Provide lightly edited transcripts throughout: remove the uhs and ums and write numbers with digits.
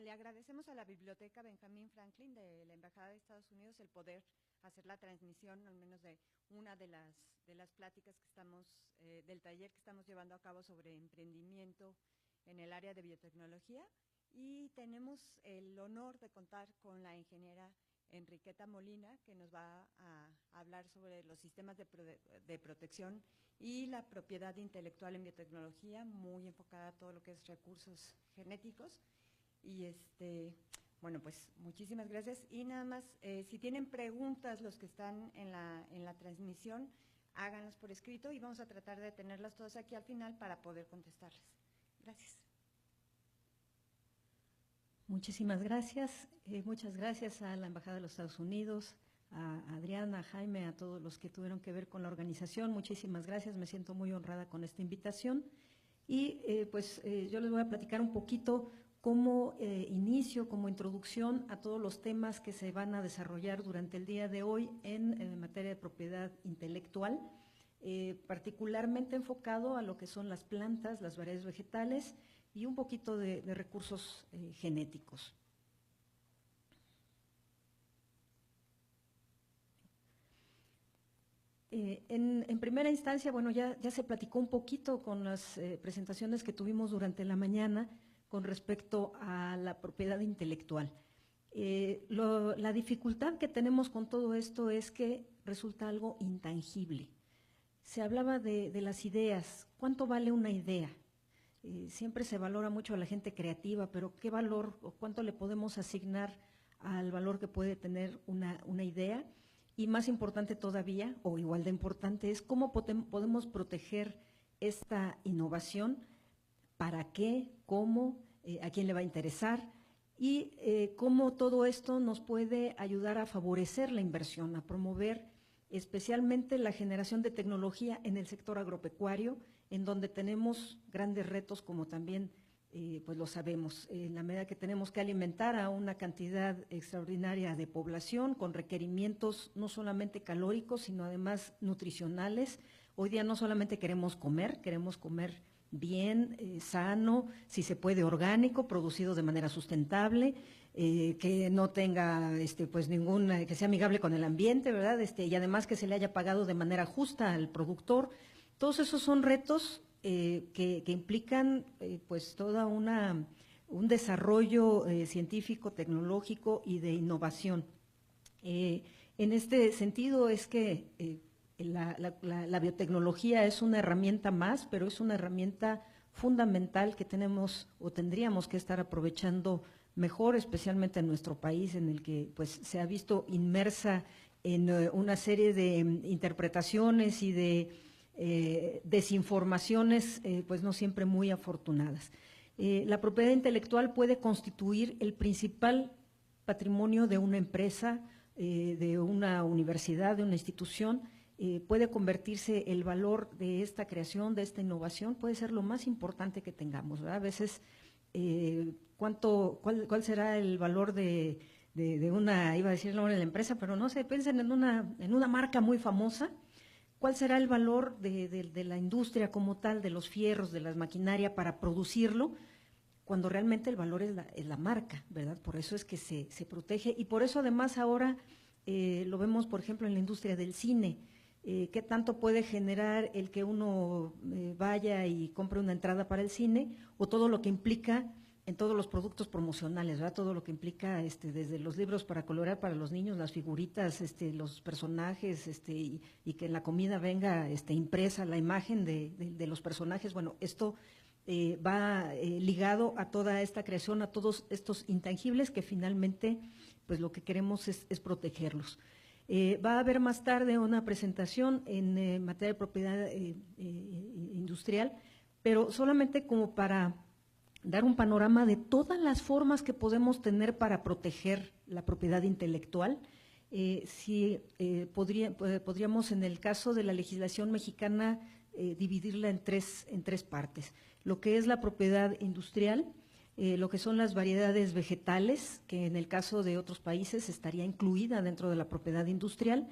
le agradecemos a la Biblioteca Benjamin Franklin de la Embajada de Estados Unidos el poder hacer la transmisión, al menos de una de las pláticas que estamos, del taller que estamos llevando a cabo sobre emprendimiento en el área de biotecnología. Y tenemos el honor de contar con la ingeniera Enriqueta Molina, que nos va a hablar sobre los sistemas de protección y la propiedad intelectual en biotecnología, muy enfocada a todo lo que es recursos genéticos. Y bueno, pues muchísimas gracias. Y nada más, si tienen preguntas los que están en la transmisión, háganlas por escrito y vamos a tratar de tenerlas todas aquí al final para poder contestarlas. Gracias. Muchísimas gracias. Muchas gracias a la Embajada de los Estados Unidos, a Adriana, a Jaime, a todos los que tuvieron que ver con la organización. Muchísimas gracias. Me siento muy honrada con esta invitación. Y yo les voy a platicar un poquito como inicio, como introducción a todos los temas que se van a desarrollar durante el día de hoy en materia de propiedad intelectual, particularmente enfocado a lo que son las plantas, las variedades vegetales y un poquito de recursos genéticos. En primera instancia, bueno, ya se platicó un poquito con las presentaciones que tuvimos durante la mañana con respecto a la propiedad intelectual. La dificultad que tenemos con todo esto es que resulta algo intangible. Se hablaba de las ideas. ¿Cuánto vale una idea? Siempre se valora mucho a la gente creativa, pero ¿qué valor o cuánto le podemos asignar al valor que puede tener una idea? Y más importante todavía, o igual de importante, es cómo podemos proteger esta innovación, para qué, cómo, a quién le va a interesar y cómo todo esto nos puede ayudar a favorecer la inversión, a promover especialmente la generación de tecnología en el sector agropecuario, en donde tenemos grandes retos, como también pues lo sabemos, en la medida que tenemos que alimentar a una cantidad extraordinaria de población con requerimientos no solamente calóricos, sino además nutricionales. Hoy día no solamente queremos comer bien, sano, si se puede orgánico, producido de manera sustentable, que no tenga pues ninguna, que sea amigable con el ambiente, ¿verdad? Y además que se le haya pagado de manera justa al productor. Todos esos son retos que implican pues toda un desarrollo científico, tecnológico y de innovación. En este sentido es que la biotecnología es una herramienta más, pero es una herramienta fundamental que tenemos o tendríamos que estar aprovechando mejor, especialmente en nuestro país, en el que pues se ha visto inmersa en una serie de interpretaciones y de desinformaciones pues no siempre muy afortunadas. La propiedad intelectual puede constituir el principal patrimonio de una empresa, de una universidad, de una institución. Puede convertirse el valor de esta creación, de esta innovación, puede ser lo más importante que tengamos, ¿verdad? A veces, ¿cuál será el valor de una, iba a decir el nombre de la empresa, pero no sé, piensen en una marca muy famosa? ¿Cuál será el valor de la industria como tal, de los fierros, de la maquinaria para producirlo? Cuando realmente el valor es la marca, ¿verdad? Por eso es que se protege y por eso además ahora lo vemos, por ejemplo, en la industria del cine. ¿Qué tanto puede generar el que uno vaya y compre una entrada para el cine o todo lo que implica en todos los productos promocionales, ¿verdad? Todo lo que implica desde los libros para colorear para los niños, las figuritas, los personajes, y que en la comida venga impresa la imagen de los personajes. Bueno, esto va ligado a toda esta creación, a todos estos intangibles que finalmente pues lo que queremos es protegerlos. Va a haber más tarde una presentación en materia de propiedad industrial, pero solamente como para dar un panorama de todas las formas que podemos tener para proteger la propiedad intelectual. Podríamos, en el caso de la legislación mexicana, dividirla en tres partes. Lo que es la propiedad industrial, lo que son las variedades vegetales, que en el caso de otros países estaría incluida dentro de la propiedad industrial,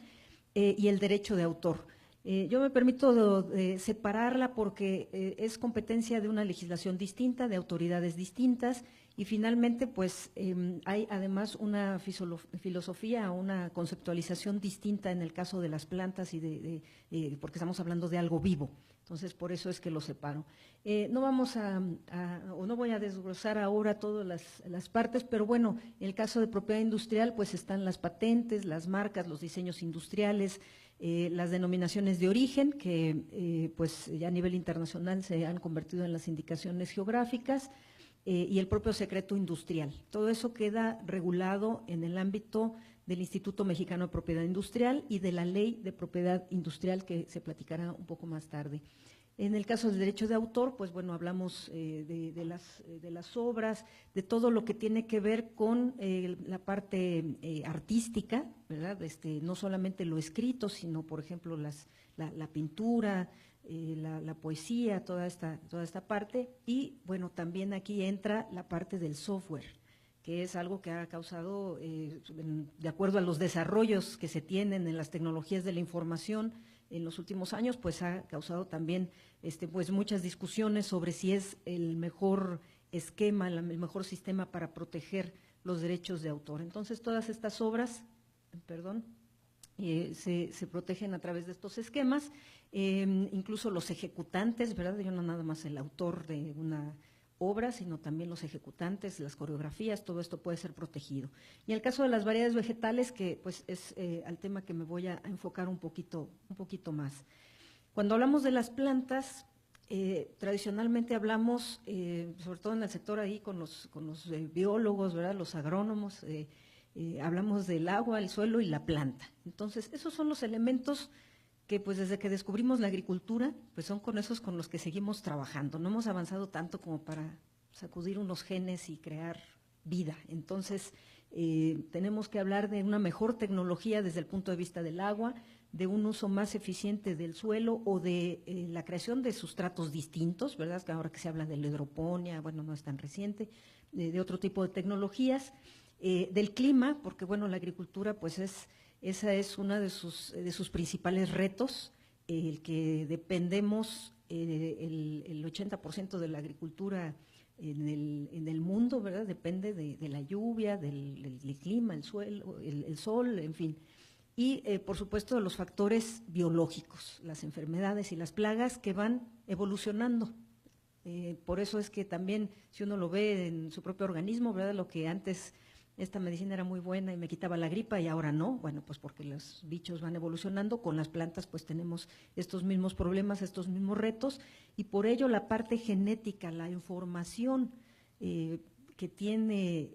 y el derecho de autor. Yo me permito separarla porque es competencia de una legislación distinta, de autoridades distintas, y finalmente pues hay además una filosofía, una conceptualización distinta en el caso de las plantas y porque estamos hablando de algo vivo. Entonces, por eso es que lo separo. No vamos o no voy a desglosar ahora todas las partes, pero bueno, en el caso de propiedad industrial, pues están las patentes, las marcas, los diseños industriales, las denominaciones de origen, que pues ya a nivel internacional se han convertido en las indicaciones geográficas, y el propio secreto industrial. Todo eso queda regulado en el ámbito del Instituto Mexicano de Propiedad Industrial y de la Ley de Propiedad Industrial, que se platicará un poco más tarde. En el caso del derecho de autor, pues bueno, hablamos de las obras, de todo lo que tiene que ver con la parte artística, ¿verdad? No solamente lo escrito, sino, por ejemplo, la pintura, la poesía, toda esta parte. Y bueno, también aquí entra la parte del software, que es algo que ha causado, de acuerdo a los desarrollos que se tienen en las tecnologías de la información en los últimos años, pues ha causado también pues muchas discusiones sobre si es el mejor esquema, el mejor sistema para proteger los derechos de autor. Entonces, todas estas obras, se protegen a través de estos esquemas, incluso los ejecutantes, ¿verdad? Yo no nada más el autor de una obra, sino también los ejecutantes, las coreografías, todo esto puede ser protegido. Y en el caso de las variedades vegetales, que pues es al tema que me voy a enfocar un poquito más. Cuando hablamos de las plantas, tradicionalmente hablamos, sobre todo en el sector ahí con los biólogos, ¿verdad? Los agrónomos, hablamos del agua, el suelo y la planta. Entonces, esos son los elementos que pues desde que descubrimos la agricultura, pues son con esos con los que seguimos trabajando. No hemos avanzado tanto como para sacudir unos genes y crear vida. Entonces, tenemos que hablar de una mejor tecnología desde el punto de vista del agua, de un uso más eficiente del suelo o de la creación de sustratos distintos, ¿verdad? Que ahora que se habla de la hidroponía, bueno, no es tan reciente, de otro tipo de tecnologías, del clima, porque bueno, la agricultura pues esa es uno de sus principales retos, el que dependemos, el 80% de la agricultura en el mundo, ¿verdad? Depende de la lluvia, del clima, el suelo, el sol, en fin. Y, por supuesto, de los factores biológicos, las enfermedades y las plagas que van evolucionando. Por eso es que también, si uno lo ve en su propio organismo, ¿verdad? Lo que antes esta medicina era muy buena y me quitaba la gripa y ahora no, bueno, pues porque los bichos van evolucionando, con las plantas pues tenemos estos mismos problemas, estos mismos retos, y por ello la parte genética, la información que tiene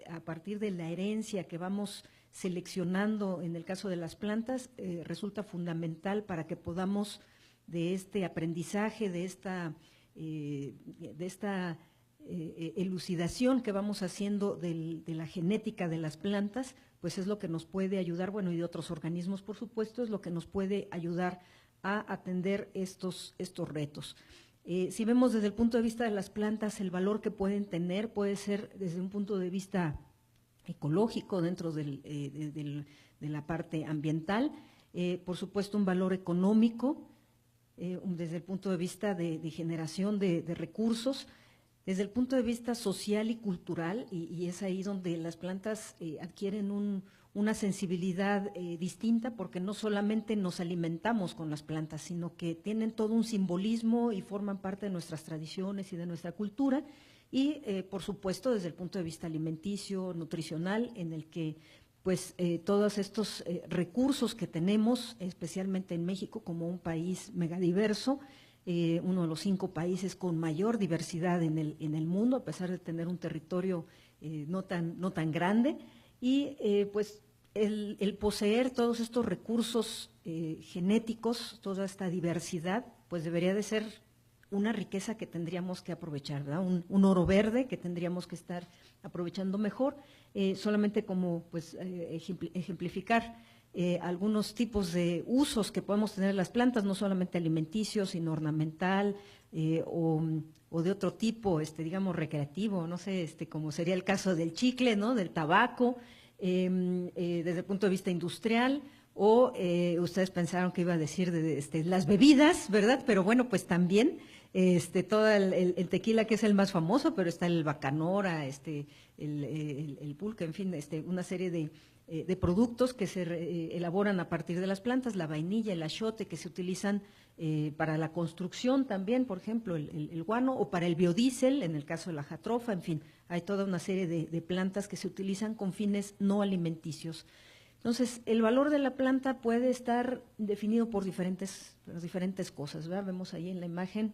a partir de la herencia que vamos seleccionando en el caso de las plantas, resulta fundamental para que podamos de este aprendizaje, de esta elucidación que vamos haciendo de la genética de las plantas, pues es lo que nos puede ayudar, bueno, y de otros organismos, por supuesto, es lo que nos puede ayudar a atender estos retos. Si vemos desde el punto de vista de las plantas, el valor que pueden tener puede ser desde un punto de vista ecológico dentro de la parte ambiental, por supuesto un valor económico, desde el punto de vista de generación de recursos, desde el punto de vista social y cultural, y es ahí donde las plantas adquieren una sensibilidad distinta, porque no solamente nos alimentamos con las plantas, sino que tienen todo un simbolismo y forman parte de nuestras tradiciones y de nuestra cultura, y por supuesto desde el punto de vista alimenticio, nutricional, en el que pues todos estos recursos que tenemos, especialmente en México como un país megadiverso, uno de los 5 países con mayor diversidad en el mundo, a pesar de tener un territorio no tan grande, y pues el poseer todos estos recursos genéticos, toda esta diversidad, pues debería de ser una riqueza que tendríamos que aprovechar, ¿verdad? Un oro verde que tendríamos que estar aprovechando mejor, solamente como pues ejemplificar algunos tipos de usos que podemos tener las plantas, no solamente alimenticios, sino ornamental o de otro tipo, digamos recreativo, no sé, como sería el caso del chicle, ¿no? Del tabaco, desde el punto de vista industrial, o ustedes pensaron que iba a decir las bebidas, ¿verdad? Pero bueno, pues también todo el tequila, que es el más famoso, pero está el bacanora, el pulque, en fin, una serie de productos que se elaboran a partir de las plantas, la vainilla, el achiote, que se utilizan para la construcción también, por ejemplo, el guano, o para el biodiesel, en el caso de la jatrofa, en fin, hay toda una serie de plantas que se utilizan con fines no alimenticios. Entonces, el valor de la planta puede estar definido por diferentes cosas, ¿verdad? Vemos ahí en la imagen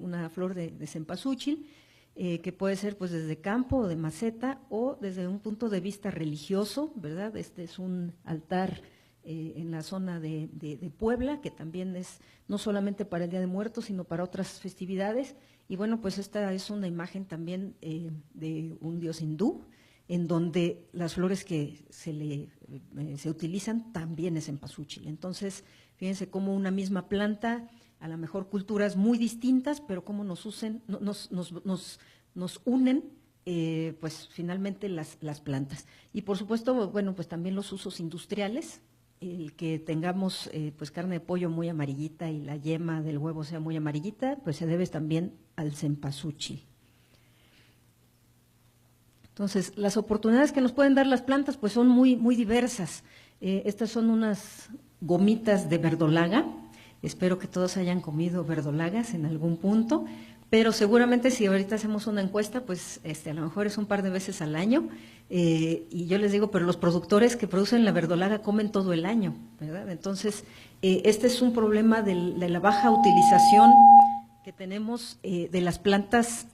una flor de cempasúchil, que puede ser pues desde campo o de maceta, o desde un punto de vista religioso, ¿verdad? Este es un altar en la zona de Puebla, que también es no solamente para el Día de Muertos, sino para otras festividades. Y bueno, pues esta es una imagen también de un dios hindú, en donde las flores que se utilizan también es cempasúchil. Entonces, fíjense cómo una misma planta, a lo mejor culturas muy distintas, pero cómo nos unen pues finalmente las plantas. Y por supuesto, bueno, pues también los usos industriales, el que tengamos pues carne de pollo muy amarillita y la yema del huevo sea muy amarillita, pues se debe también al cempasúchil. Entonces, las oportunidades que nos pueden dar las plantas pues son muy diversas. Estas son unas gomitas de verdolaga. Espero que todos hayan comido verdolagas en algún punto, pero seguramente si ahorita hacemos una encuesta, pues a lo mejor es un par de veces al año, y yo les digo, pero los productores que producen la verdolaga comen todo el año, ¿verdad? Entonces, este es un problema de la baja utilización que tenemos de las plantas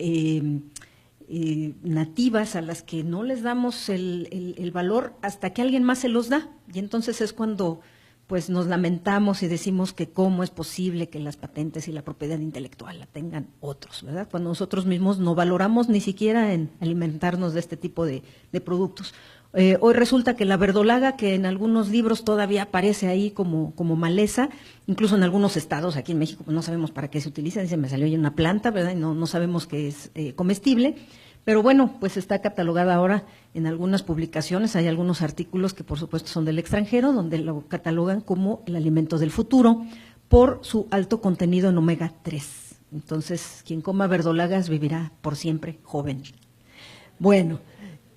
nativas, a las que no les damos el valor hasta que alguien más se los da, y entonces es cuando pues nos lamentamos y decimos que cómo es posible que las patentes y la propiedad intelectual la tengan otros, ¿verdad? Cuando nosotros mismos no valoramos ni siquiera en alimentarnos de este tipo de productos. Hoy resulta que la verdolaga, que en algunos libros todavía aparece ahí como maleza, incluso en algunos estados, aquí en México, pues no sabemos para qué se utiliza, dice, me salió ya una planta, ¿verdad? Y no sabemos que es comestible. Pero bueno, pues está catalogada ahora en algunas publicaciones, hay algunos artículos que por supuesto son del extranjero, donde lo catalogan como el alimento del futuro por su alto contenido en omega 3. Entonces, quien coma verdolagas vivirá por siempre joven. Bueno,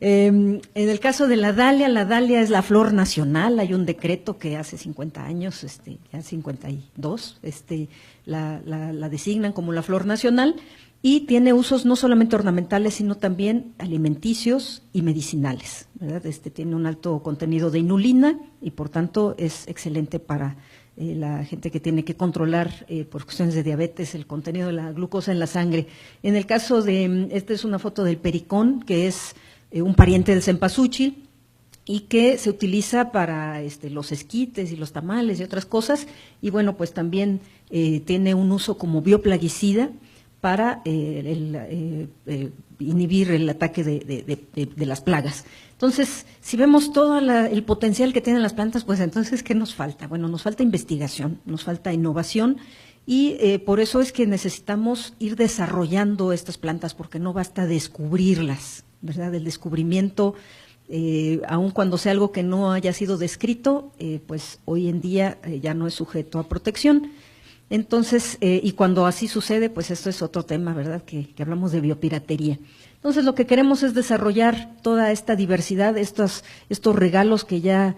en el caso de la dalia es la flor nacional, hay un decreto que hace 50 años, ya 52, la designan como la flor nacional, y tiene usos no solamente ornamentales, sino también alimenticios y medicinales, ¿verdad? Tiene un alto contenido de inulina y por tanto es excelente para la gente que tiene que controlar por cuestiones de diabetes el contenido de la glucosa en la sangre. En el caso de, esta es una foto del pericón, que es un pariente del cempasúchil y que se utiliza para los esquites y los tamales y otras cosas, y bueno, pues también tiene un uso como bioplaguicida para inhibir el ataque de las plagas. Entonces, si vemos todo el potencial que tienen las plantas, pues entonces, ¿qué nos falta? Bueno, nos falta investigación, nos falta innovación, y por eso es que necesitamos ir desarrollando estas plantas, porque no basta descubrirlas, ¿verdad? El descubrimiento, aun cuando sea algo que no haya sido descrito, pues hoy en día ya no es sujeto a protección. Entonces, y cuando así sucede, pues esto es otro tema, ¿verdad?, que hablamos de biopiratería. Entonces, lo que queremos es desarrollar toda esta diversidad, estos regalos que ya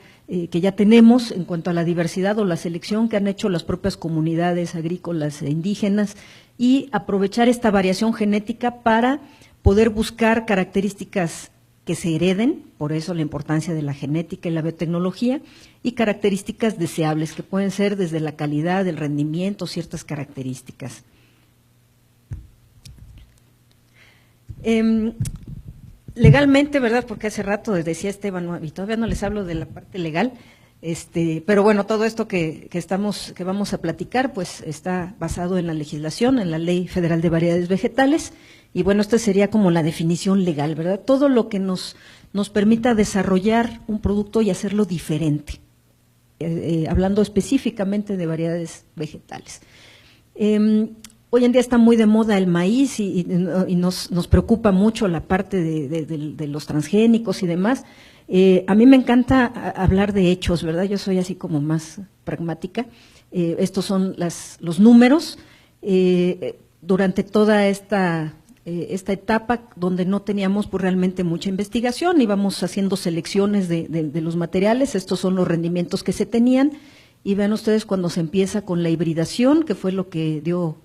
tenemos en cuanto a la diversidad o la selección que han hecho las propias comunidades agrícolas e indígenas, y aprovechar esta variación genética para poder buscar características que se hereden, por eso la importancia de la genética y la biotecnología, y características deseables, que pueden ser desde la calidad, el rendimiento, ciertas características. Legalmente, ¿verdad?, porque hace rato decía Esteban, y todavía no les hablo de la parte legal, pero bueno, todo esto que vamos a platicar, pues está basado en la legislación, en la Ley Federal de Variedades Vegetales, y bueno, esta sería como la definición legal, ¿verdad? Todo lo que nos permita desarrollar un producto y hacerlo diferente, hablando específicamente de variedades vegetales. hoy en día está muy de moda el maíz y nos preocupa mucho la parte de los transgénicos y demás. A mí me encanta hablar de hechos, ¿verdad? Yo soy así como más pragmática. Estos son los números. Durante toda esta etapa donde no teníamos pues, realmente mucha investigación, íbamos haciendo selecciones de los materiales, estos son los rendimientos que se tenían, y vean ustedes cuando se empieza con la hibridación, que fue lo que dio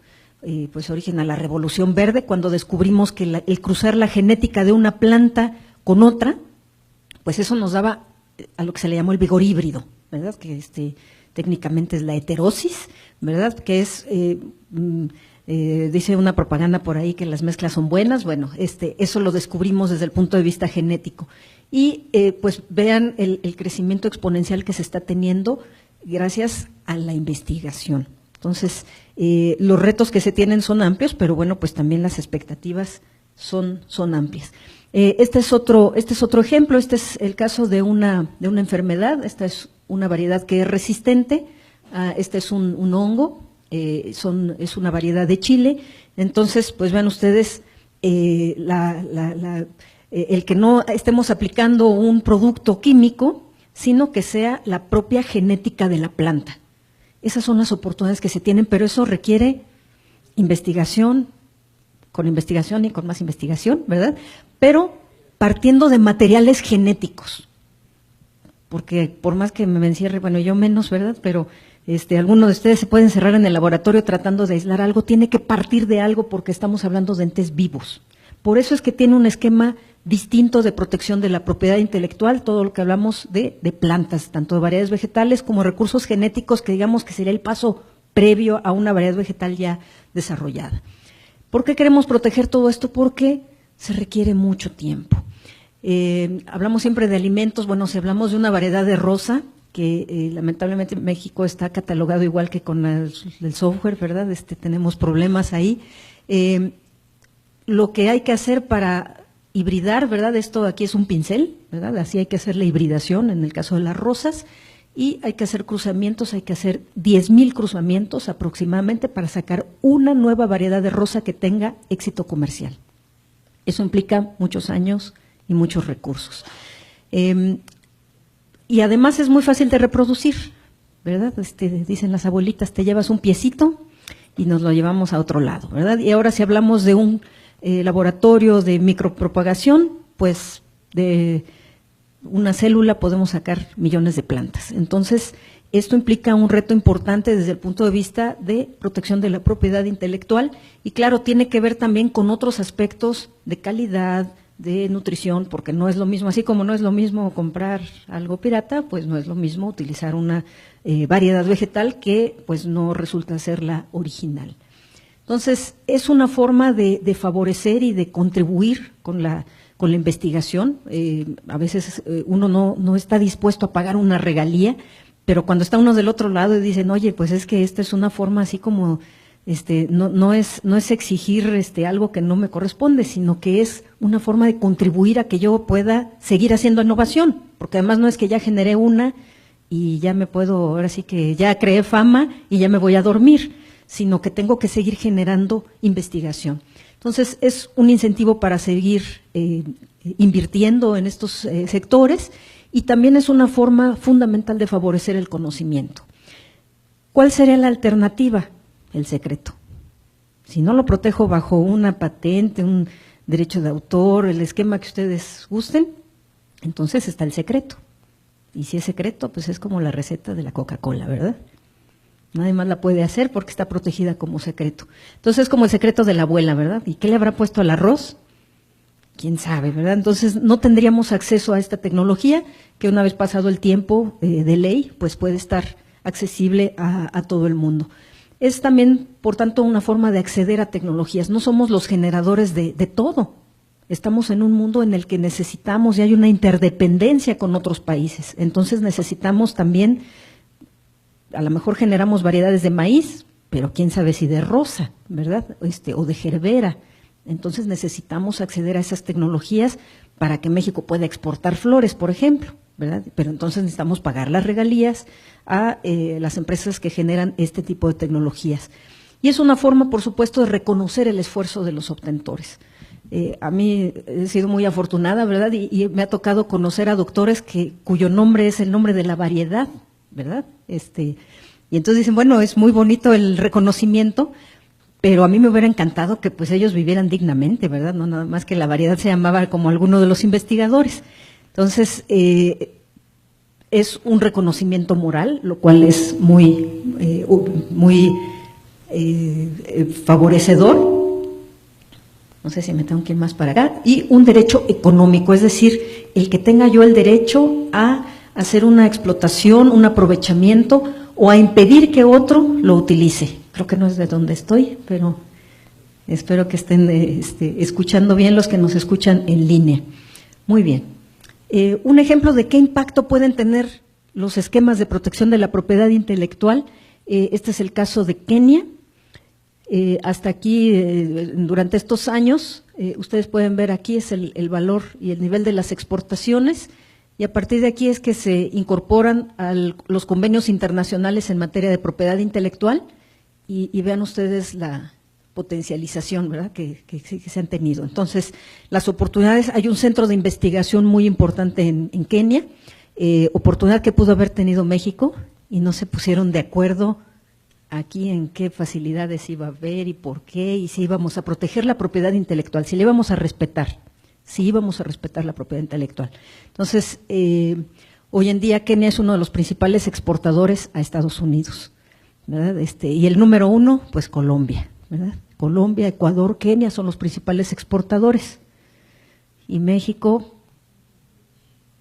pues origen a la Revolución Verde, cuando descubrimos que el cruzar la genética de una planta con otra, pues eso nos daba a lo que se le llamó el vigor híbrido, ¿verdad? Que técnicamente es la heterosis, ¿verdad? Que es, dice una propaganda por ahí que las mezclas son buenas, bueno, eso lo descubrimos desde el punto de vista genético. Y pues vean el crecimiento exponencial que se está teniendo gracias a la investigación. Entonces, los retos que se tienen son amplios, pero bueno, pues también las expectativas son amplias. Este es otro ejemplo, este es el caso de una enfermedad, esta es una variedad que es resistente, este es un hongo, es una variedad de Chile. Entonces, pues vean ustedes, el que no estemos aplicando un producto químico, sino que sea la propia genética de la planta. Esas son las oportunidades que se tienen, pero eso requiere investigación, con investigación y con más investigación, ¿verdad? Pero partiendo de materiales genéticos, porque por más que me encierre, bueno, yo menos, ¿verdad? Pero algunos de ustedes se pueden encerrar en el laboratorio tratando de aislar algo, tiene que partir de algo porque estamos hablando de entes vivos. Por eso es que tiene un esquema distinto de protección de la propiedad intelectual, todo lo que hablamos de plantas, tanto de variedades vegetales como recursos genéticos, que digamos que sería el paso previo a una variedad vegetal ya desarrollada. ¿Por qué queremos proteger todo esto? Porque se requiere mucho tiempo. Hablamos siempre de alimentos, bueno, si hablamos de una variedad de rosa, que lamentablemente en México está catalogado igual que con el software, ¿verdad? Tenemos problemas ahí. Lo que hay que hacer para hibridar, ¿verdad? Esto aquí es un pincel, ¿verdad? Así hay que hacer la hibridación en el caso de las rosas, y hay que hacer cruzamientos, hay que hacer 10,000 cruzamientos aproximadamente para sacar una nueva variedad de rosa que tenga éxito comercial. Eso implica muchos años y muchos recursos. Y además es muy fácil de reproducir, ¿verdad? Dicen las abuelitas, te llevas un piecito y nos lo llevamos a otro lado, ¿verdad? Y ahora si hablamos de un laboratorio de micropropagación, pues de una célula podemos sacar millones de plantas. Entonces, esto implica un reto importante desde el punto de vista de protección de la propiedad intelectual y claro, tiene que ver también con otros aspectos de calidad, de nutrición, porque no es lo mismo, así como no es lo mismo comprar algo pirata, pues no es lo mismo utilizar una variedad vegetal que pues no resulta ser la original. Entonces, es una forma de favorecer y de contribuir con la investigación. A veces uno no está dispuesto a pagar una regalía, pero cuando está uno del otro lado y dicen, oye, pues es que esta es una forma así como, no es exigir algo que no me corresponde, sino que es una forma de contribuir a que yo pueda seguir haciendo innovación, porque además no es que ya generé una y ya me puedo, ahora sí que ya creé fama y ya me voy a dormir, sino que tengo que seguir generando investigación. Entonces, es un incentivo para seguir invirtiendo en estos sectores y también es una forma fundamental de favorecer el conocimiento. ¿Cuál sería la alternativa? El secreto. Si no lo protejo bajo una patente, un derecho de autor, el esquema que ustedes gusten, entonces está el secreto. Y si es secreto, pues es como la receta de la Coca-Cola, ¿verdad? Nadie más la puede hacer porque está protegida como secreto. Entonces es como el secreto de la abuela, ¿verdad? ¿Y qué le habrá puesto al arroz? ¿Quién sabe, verdad? Entonces no tendríamos acceso a esta tecnología que una vez pasado el tiempo de ley, pues puede estar accesible a todo el mundo. Es también, por tanto, una forma de acceder a tecnologías. No somos los generadores de todo. Estamos en un mundo en el que necesitamos y hay una interdependencia con otros países. Entonces necesitamos también, a lo mejor generamos variedades de maíz, pero quién sabe si de rosa, ¿verdad? O de gerbera. Entonces necesitamos acceder a esas tecnologías para que México pueda exportar flores, por ejemplo, ¿verdad? Pero entonces necesitamos pagar las regalías a las empresas que generan este tipo de tecnologías. Y es una forma, por supuesto, de reconocer el esfuerzo de los obtentores. A mí he sido muy afortunada, ¿verdad? Y me ha tocado conocer a doctores cuyo nombre es el nombre de la variedad, ¿verdad? Y entonces dicen, bueno, es muy bonito el reconocimiento, pero a mí me hubiera encantado que pues ellos vivieran dignamente, ¿verdad? No nada más que la variedad se llamaba como alguno de los investigadores. Entonces, es un reconocimiento moral, lo cual es muy favorecedor. No sé si me tengo que ir más para acá. Y un derecho económico, es decir, el que tenga yo el derecho a hacer una explotación, un aprovechamiento o a impedir que otro lo utilice. Creo que no es de donde estoy, pero espero que estén escuchando bien los que nos escuchan en línea. Muy bien. Un ejemplo de qué impacto pueden tener los esquemas de protección de la propiedad intelectual. Este es el caso de Kenia. Hasta aquí, durante estos años, ustedes pueden ver aquí es el valor y el nivel de las exportaciones, y a partir de aquí es que se incorporan a los convenios internacionales en materia de propiedad intelectual, y vean ustedes la potencialización, ¿verdad?, que se han tenido. Entonces, las oportunidades, hay un centro de investigación muy importante en Kenia, oportunidad que pudo haber tenido México, y no se pusieron de acuerdo aquí en qué facilidades iba a haber y por qué, y si íbamos a proteger la propiedad intelectual, si le íbamos a respetar, la propiedad intelectual. Entonces, hoy en día Kenia es uno de los principales exportadores a Estados Unidos, ¿verdad? Y el número 1, pues Colombia, ¿verdad? Colombia, Ecuador, Kenia son los principales exportadores, y México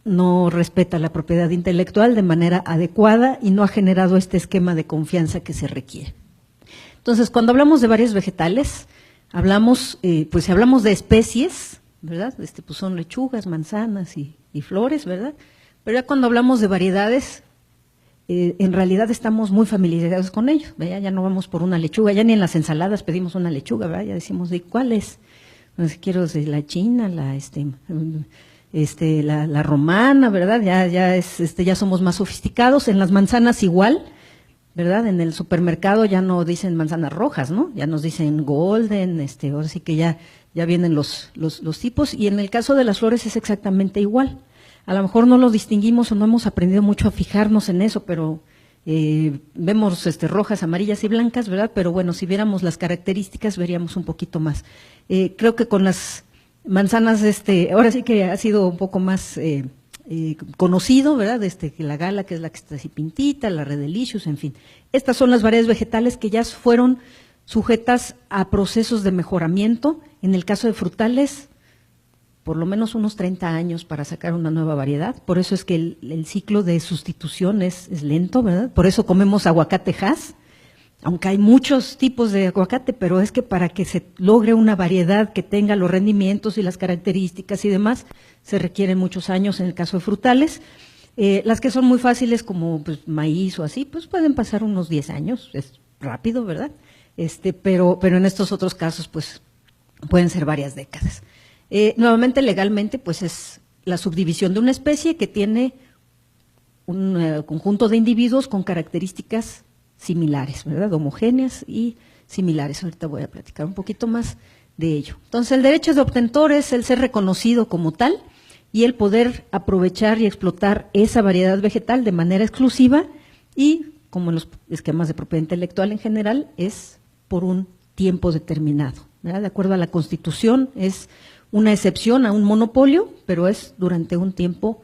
no respeta la propiedad intelectual de manera adecuada y no ha generado este esquema de confianza que se requiere. Entonces, cuando hablamos de varios vegetales, hablamos de especies, ¿verdad? Pues son lechugas, manzanas y flores, ¿verdad? Pero ya cuando hablamos de variedades, en realidad estamos muy familiarizados con ellos, ¿verdad? Ya no vamos por una lechuga, ya ni en las ensaladas pedimos una lechuga, ¿verdad? Ya decimos, ¿de cuál es? Pues quiero de la china, la romana, ¿verdad? Ya somos más sofisticados. En las manzanas igual, ¿verdad? En el supermercado ya no dicen manzanas rojas, ¿no? Ya nos dicen golden, ahora sí que ya vienen los tipos, y en el caso de las flores es exactamente igual. A lo mejor no lo distinguimos o no hemos aprendido mucho a fijarnos en eso, pero vemos rojas, amarillas y blancas, ¿verdad? Pero bueno, si viéramos las características veríamos un poquito más. Creo que con las manzanas, ahora sí que ha sido un poco más conocido, ¿verdad? Que la gala, que es la que está así pintita, la Red Delicious, en fin. Estas son las variedades vegetales que ya fueron sujetas a procesos de mejoramiento. En el caso de frutales, por lo menos unos 30 años para sacar una nueva variedad. Por eso es que el ciclo de sustitución es lento, ¿verdad? Por eso comemos aguacate Hass, aunque hay muchos tipos de aguacate, pero es que para que se logre una variedad que tenga los rendimientos y las características y demás, se requieren muchos años en el caso de frutales. Las que son muy fáciles, como pues, maíz o así, pues pueden pasar unos 10 años, es rápido, ¿verdad? Pero en estos otros casos, pues pueden ser varias décadas. Nuevamente, legalmente, pues es la subdivisión de una especie que tiene un conjunto de individuos con características similares, ¿verdad? Homogéneas y similares. Ahorita voy a platicar un poquito más de ello. Entonces, el derecho de obtentor es el ser reconocido como tal y el poder aprovechar y explotar esa variedad vegetal de manera exclusiva y, como en los esquemas de propiedad intelectual en general, es por un tiempo determinado, ¿verdad? De acuerdo a la Constitución, es una excepción a un monopolio, pero es durante un tiempo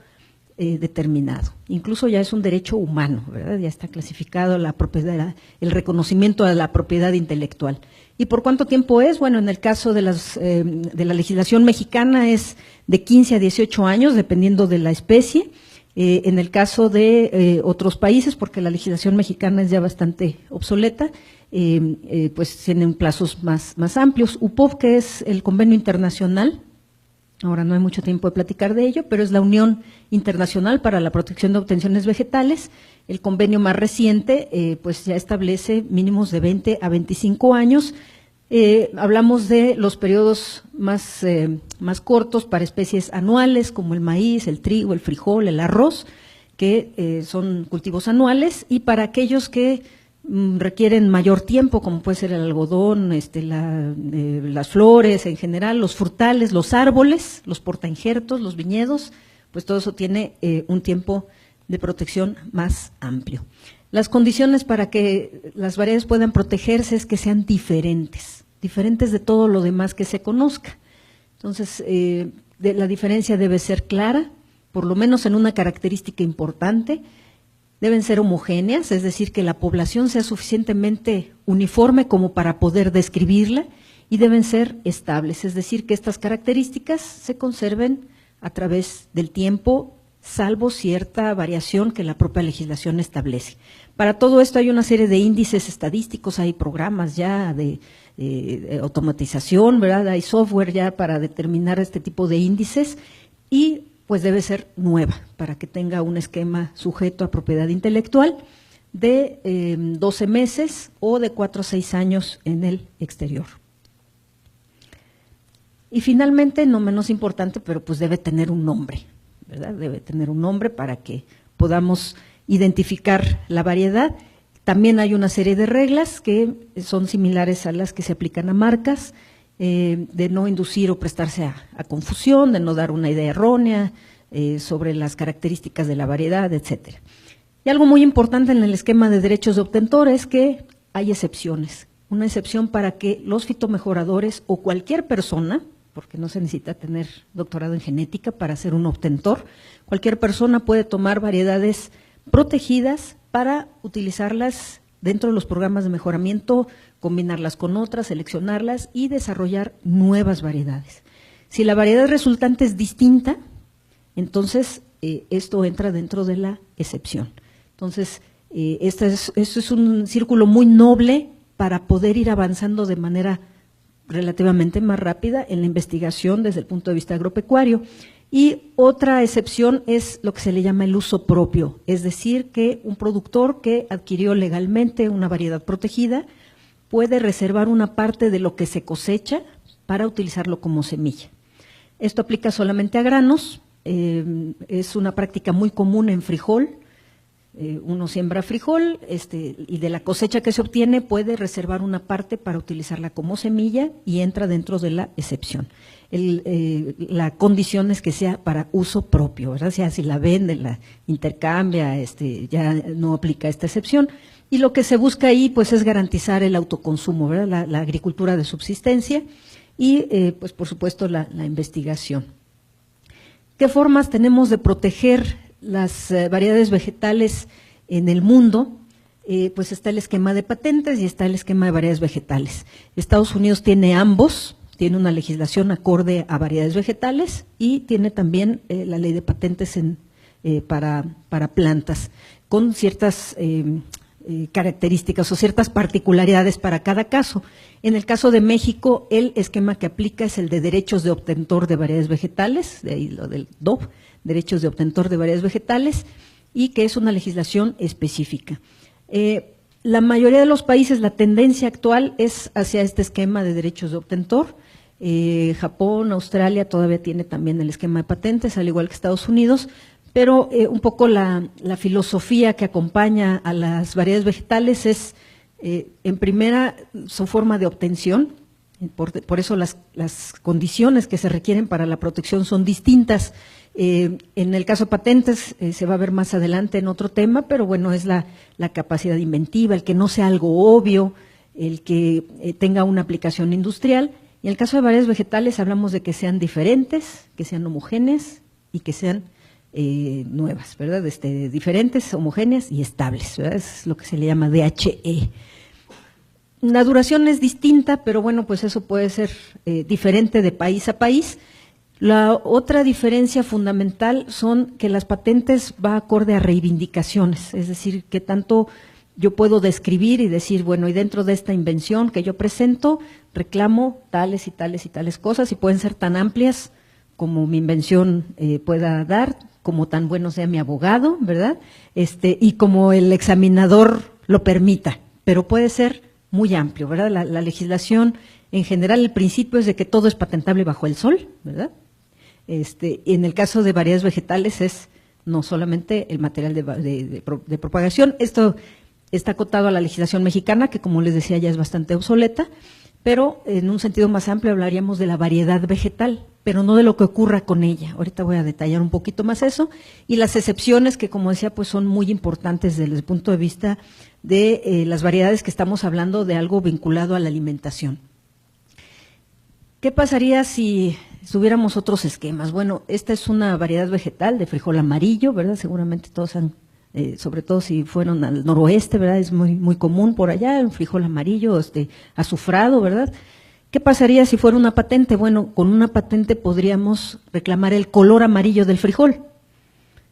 determinado. Incluso ya es un derecho humano, ¿verdad? Ya está clasificado la propiedad, el reconocimiento de la propiedad intelectual. ¿Y por cuánto tiempo es? Bueno, en el caso de la legislación mexicana es de 15 a 18 años, dependiendo de la especie. En el caso de otros países, porque la legislación mexicana es ya bastante obsoleta, pues tienen plazos más amplios. UPOV, que es el convenio internacional, ahora no hay mucho tiempo de platicar de ello, pero es la Unión Internacional para la Protección de Obtenciones Vegetales. El convenio más reciente, pues ya establece mínimos de 20 a 25 años. Hablamos de los periodos más cortos para especies anuales, como el maíz, el trigo, el frijol, el arroz, que son cultivos anuales, y para aquellos que requieren mayor tiempo, como puede ser el algodón, las flores en general, los frutales, los árboles, los portainjertos, los viñedos, pues todo eso tiene un tiempo de protección más amplio. Las condiciones para que las variedades puedan protegerse es que sean diferentes de todo lo demás que se conozca. Entonces, la diferencia debe ser clara, por lo menos en una característica importante. Deben ser homogéneas, es decir, que la población sea suficientemente uniforme como para poder describirla, y deben ser estables, es decir, que estas características se conserven a través del tiempo, salvo cierta variación que la propia legislación establece. Para todo esto hay una serie de índices estadísticos, hay programas ya de automatización, ¿verdad? Hay software ya para determinar este tipo de índices, y pues debe ser nueva para que tenga un esquema sujeto a propiedad intelectual de 12 meses o de 4 a 6 años en el exterior. Y finalmente, no menos importante, pero pues debe tener un nombre, ¿verdad? Debe tener un nombre para que podamos identificar la variedad. También hay una serie de reglas que son similares a las que se aplican a marcas, de no inducir o prestarse a confusión, de no dar una idea errónea sobre las características de la variedad, etcétera. Y algo muy importante en el esquema de derechos de obtentor es que hay excepciones. Una excepción para que los fitomejoradores o cualquier persona, porque no se necesita tener doctorado en genética para ser un obtentor, cualquier persona puede tomar variedades protegidas para utilizarlas dentro de los programas de mejoramiento, combinarlas con otras, seleccionarlas y desarrollar nuevas variedades. Si la variedad resultante es distinta, entonces esto entra dentro de la excepción. Entonces, esto es un círculo muy noble para poder ir avanzando de manera relativamente más rápida en la investigación desde el punto de vista agropecuario. Y otra excepción es lo que se le llama el uso propio, es decir, que un productor que adquirió legalmente una variedad protegida puede reservar una parte de lo que se cosecha para utilizarlo como semilla. Esto aplica solamente a granos, es una práctica muy común en frijol. Uno siembra frijol y de la cosecha que se obtiene puede reservar una parte para utilizarla como semilla y entra dentro de la excepción. La condición es que sea para uso propio, ¿verdad? O sea, si la vende, la intercambia, ya no aplica esta excepción. Y lo que se busca ahí pues es garantizar el autoconsumo, ¿verdad? La agricultura de subsistencia y pues por supuesto la investigación. ¿Qué formas tenemos de proteger las variedades vegetales en el mundo? Pues está el esquema de patentes y está el esquema de variedades vegetales. Estados Unidos tiene ambos, tiene una legislación acorde a variedades vegetales y tiene también la ley de patentes para plantas, con ciertas características o ciertas particularidades para cada caso. En el caso de México, el esquema que aplica es el de derechos de obtentor de variedades vegetales, de ahí lo del DOV, derechos de obtentor de variedades vegetales, y que es una legislación específica. La mayoría de los países, la tendencia actual es hacia este esquema de derechos de obtentor. Japón, Australia todavía tiene también el esquema de patentes, al igual que Estados Unidos, pero un poco la filosofía que acompaña a las variedades vegetales es, en primera, su forma de obtención. Por eso las condiciones que se requieren para la protección son distintas. En el caso de patentes se va a ver más adelante en otro tema, pero bueno, es la capacidad inventiva, el que no sea algo obvio, el que tenga una aplicación industrial. Y en el caso de variedades vegetales hablamos de que sean diferentes, que sean homogéneas y que sean nuevas, ¿verdad? Diferentes, homogéneas y estables, ¿verdad? Es lo que se le llama DHE. La duración es distinta, pero bueno, pues eso puede ser diferente de país a país. La otra diferencia fundamental son que las patentes va acorde a reivindicaciones, es decir, que tanto yo puedo describir y decir, bueno, y dentro de esta invención que yo presento, reclamo tales y tales y tales cosas, y pueden ser tan amplias como mi invención pueda dar, como tan bueno sea mi abogado, ¿verdad? Y como el examinador lo permita, pero puede ser muy amplio, ¿verdad? La legislación, en general, el principio es de que todo es patentable bajo el sol, ¿verdad? En el caso de variedades vegetales es no solamente el material de propagación. Esto está acotado a la legislación mexicana, que como les decía ya es bastante obsoleta, pero en un sentido más amplio hablaríamos de la variedad vegetal, pero no de lo que ocurra con ella. Ahorita voy a detallar un poquito más eso, y las excepciones que, como decía, pues son muy importantes desde el punto de vista de las variedades que estamos hablando de algo vinculado a la alimentación. ¿Qué pasaría si tuviéramos otros esquemas? Bueno, esta es una variedad vegetal de frijol amarillo, ¿verdad? Seguramente todos han, sobre todo si fueron al noroeste, ¿verdad? Es muy común por allá, el frijol amarillo, azufrado, ¿verdad? ¿Qué pasaría si fuera una patente? Bueno, con una patente podríamos reclamar el color amarillo del frijol.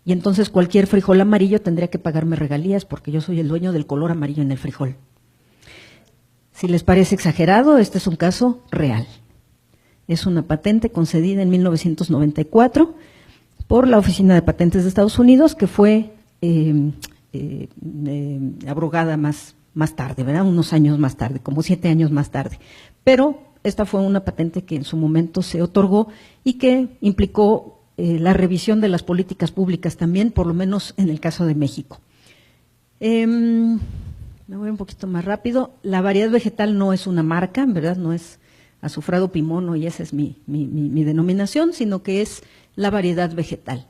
Y entonces cualquier frijol amarillo tendría que pagarme regalías porque yo soy el dueño del color amarillo en el frijol. Si les parece exagerado, este es un caso real. Es una patente concedida en 1994 por la Oficina de Patentes de Estados Unidos, que fue abrogada más tarde, ¿verdad? Unos años más tarde, como 7 años más tarde. Pero esta fue una patente que en su momento se otorgó y que implicó la revisión de las políticas públicas también, por lo menos en el caso de México. Me voy un poquito más rápido. La variedad vegetal no es una marca, ¿verdad? No es azufrado pimono y esa es mi denominación, sino que es la variedad vegetal.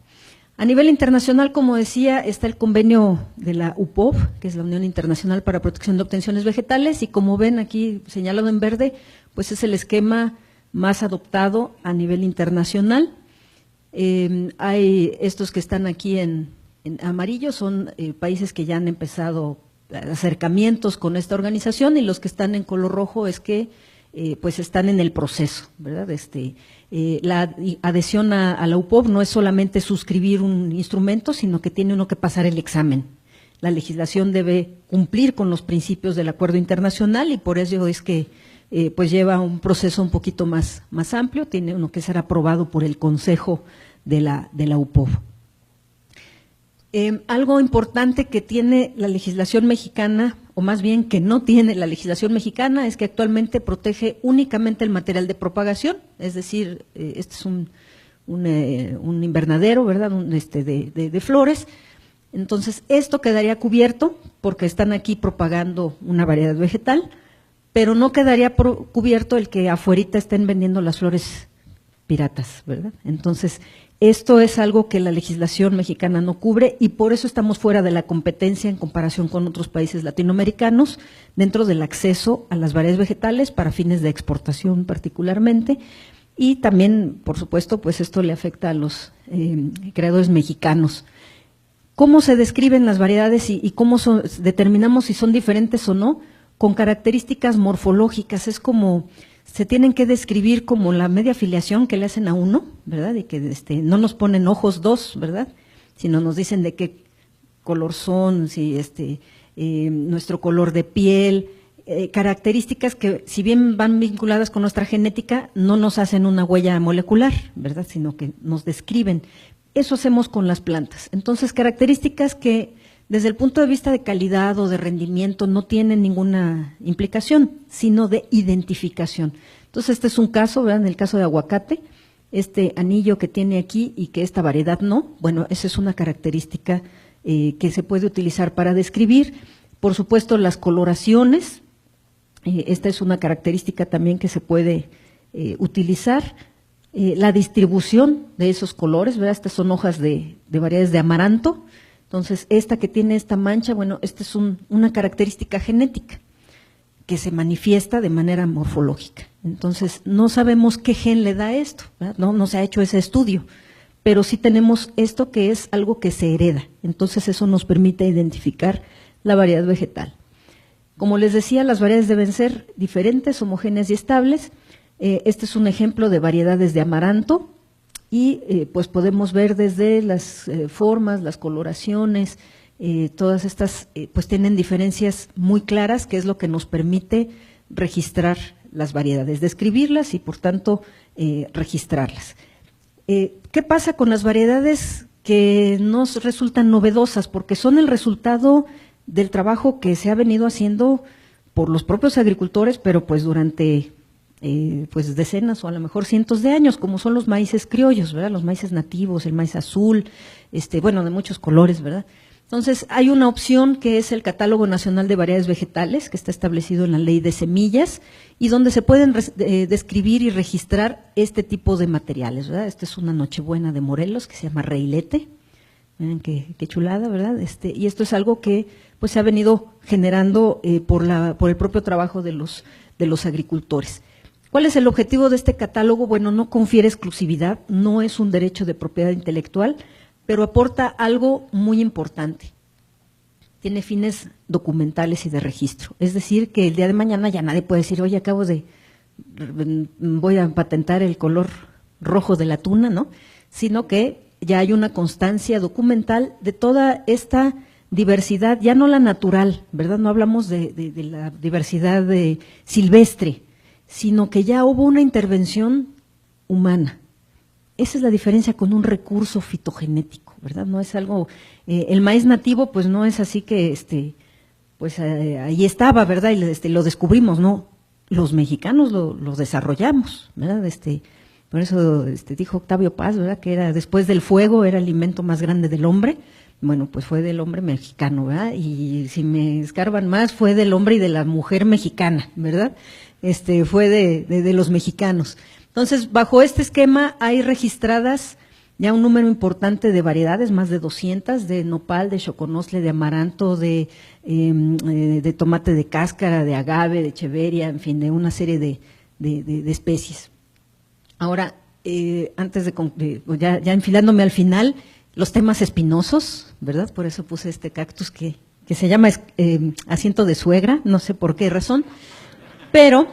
A nivel internacional, como decía, está el convenio de la UPOV, que es la Unión Internacional para Protección de Obtenciones Vegetales, y como ven aquí señalado en verde, pues es el esquema más adoptado a nivel internacional. Hay estos que están aquí en amarillo, son países que ya han empezado acercamientos con esta organización, y los que están en color rojo es que pues están en el proceso, ¿verdad? La adhesión a la UPOV no es solamente suscribir un instrumento, sino que tiene uno que pasar el examen. La legislación debe cumplir con los principios del acuerdo internacional y por eso es que pues lleva un proceso un poquito más amplio, tiene uno que ser aprobado por el Consejo de la UPOV. Algo importante que tiene la legislación mexicana, o más bien que no tiene la legislación mexicana, es que actualmente protege únicamente el material de propagación, es decir, este es un invernadero, ¿verdad? De flores. Entonces, esto quedaría cubierto porque están aquí propagando una variedad vegetal, pero no quedaría cubierto el que afuerita estén vendiendo las flores piratas, ¿verdad? Entonces, esto es algo que la legislación mexicana no cubre y por eso estamos fuera de la competencia en comparación con otros países latinoamericanos dentro del acceso a las variedades vegetales para fines de exportación particularmente, y también, por supuesto, pues esto le afecta a los creadores mexicanos. ¿Cómo se describen las variedades y cómo determinamos si son diferentes o no? Con características morfológicas, es como se tienen que describir como la media filiación que le hacen a uno, ¿verdad? Y que no nos ponen ojos dos, ¿verdad? Sino nos dicen de qué color son, si nuestro color de piel, características que si bien van vinculadas con nuestra genética, no nos hacen una huella molecular, ¿verdad? Sino que nos describen. Eso hacemos con las plantas. Entonces, características que desde el punto de vista de calidad o de rendimiento no tienen ninguna implicación, sino de identificación. Entonces, este es un caso, ¿verdad? En el caso de aguacate, este anillo que tiene aquí y que esta variedad no, bueno, esa es una característica que se puede utilizar para describir. Por supuesto, las coloraciones, esta es una característica también que se puede utilizar. La distribución de esos colores, ¿verdad? Estas son hojas de variedades de amaranto. Entonces, esta que tiene esta mancha, bueno, esta es una característica genética que se manifiesta de manera morfológica. Entonces, no sabemos qué gen le da esto, ¿verdad? No se ha hecho ese estudio, pero sí tenemos esto que es algo que se hereda. Entonces, eso nos permite identificar la variedad vegetal. Como les decía, las variedades deben ser diferentes, homogéneas y estables. Este es un ejemplo de variedades de amaranto. Y pues podemos ver desde las formas, las coloraciones, todas estas pues tienen diferencias muy claras, que es lo que nos permite registrar las variedades, describirlas y por tanto registrarlas. ¿Qué pasa con las variedades que nos resultan novedosas? Porque son el resultado del trabajo que se ha venido haciendo por los propios agricultores, pero pues durante pues decenas o a lo mejor cientos de años, como son los maíces criollos, ¿verdad? Los maíces nativos, el maíz azul, bueno, de muchos colores, ¿verdad? Entonces, hay una opción que es el Catálogo Nacional de Variedades Vegetales, que está establecido en la Ley de Semillas, y donde se pueden describir y registrar este tipo de materiales, ¿verdad? Esta es una nochebuena de Morelos que se llama reilete. Miren qué chulada, ¿verdad? Y esto es algo que pues se ha venido generando por el propio trabajo de los agricultores. ¿Cuál es el objetivo de este catálogo? Bueno, no confiere exclusividad, no es un derecho de propiedad intelectual, pero aporta algo muy importante. Tiene fines documentales y de registro. Es decir, que el día de mañana ya nadie puede decir, oye, voy a patentar el color rojo de la tuna, ¿no? Sino que ya hay una constancia documental de toda esta diversidad, ya no la natural, ¿verdad? No hablamos de la diversidad silvestre, sino que ya hubo una intervención humana. Esa es la diferencia con un recurso fitogenético, ¿verdad? No es algo, el maíz nativo pues no es así que pues ahí estaba, ¿verdad? Y lo descubrimos, no, los mexicanos lo desarrollamos, ¿verdad? Por eso dijo Octavio Paz, ¿verdad? Que era después del fuego era el alimento más grande del hombre. Bueno, pues fue del hombre mexicano, ¿verdad? Y si me escarban más, fue del hombre y de la mujer mexicana, ¿verdad? Fue de los mexicanos. Entonces, bajo este esquema hay registradas ya un número importante de variedades, más de 200, de nopal, de choconostle, de amaranto, de tomate de cáscara, de agave, de cheveria, en fin, de una serie de especies. Ahora, antes ya enfilándome al final, los temas espinosos, ¿verdad? Por eso puse este cactus que se llama asiento de suegra, no sé por qué razón, pero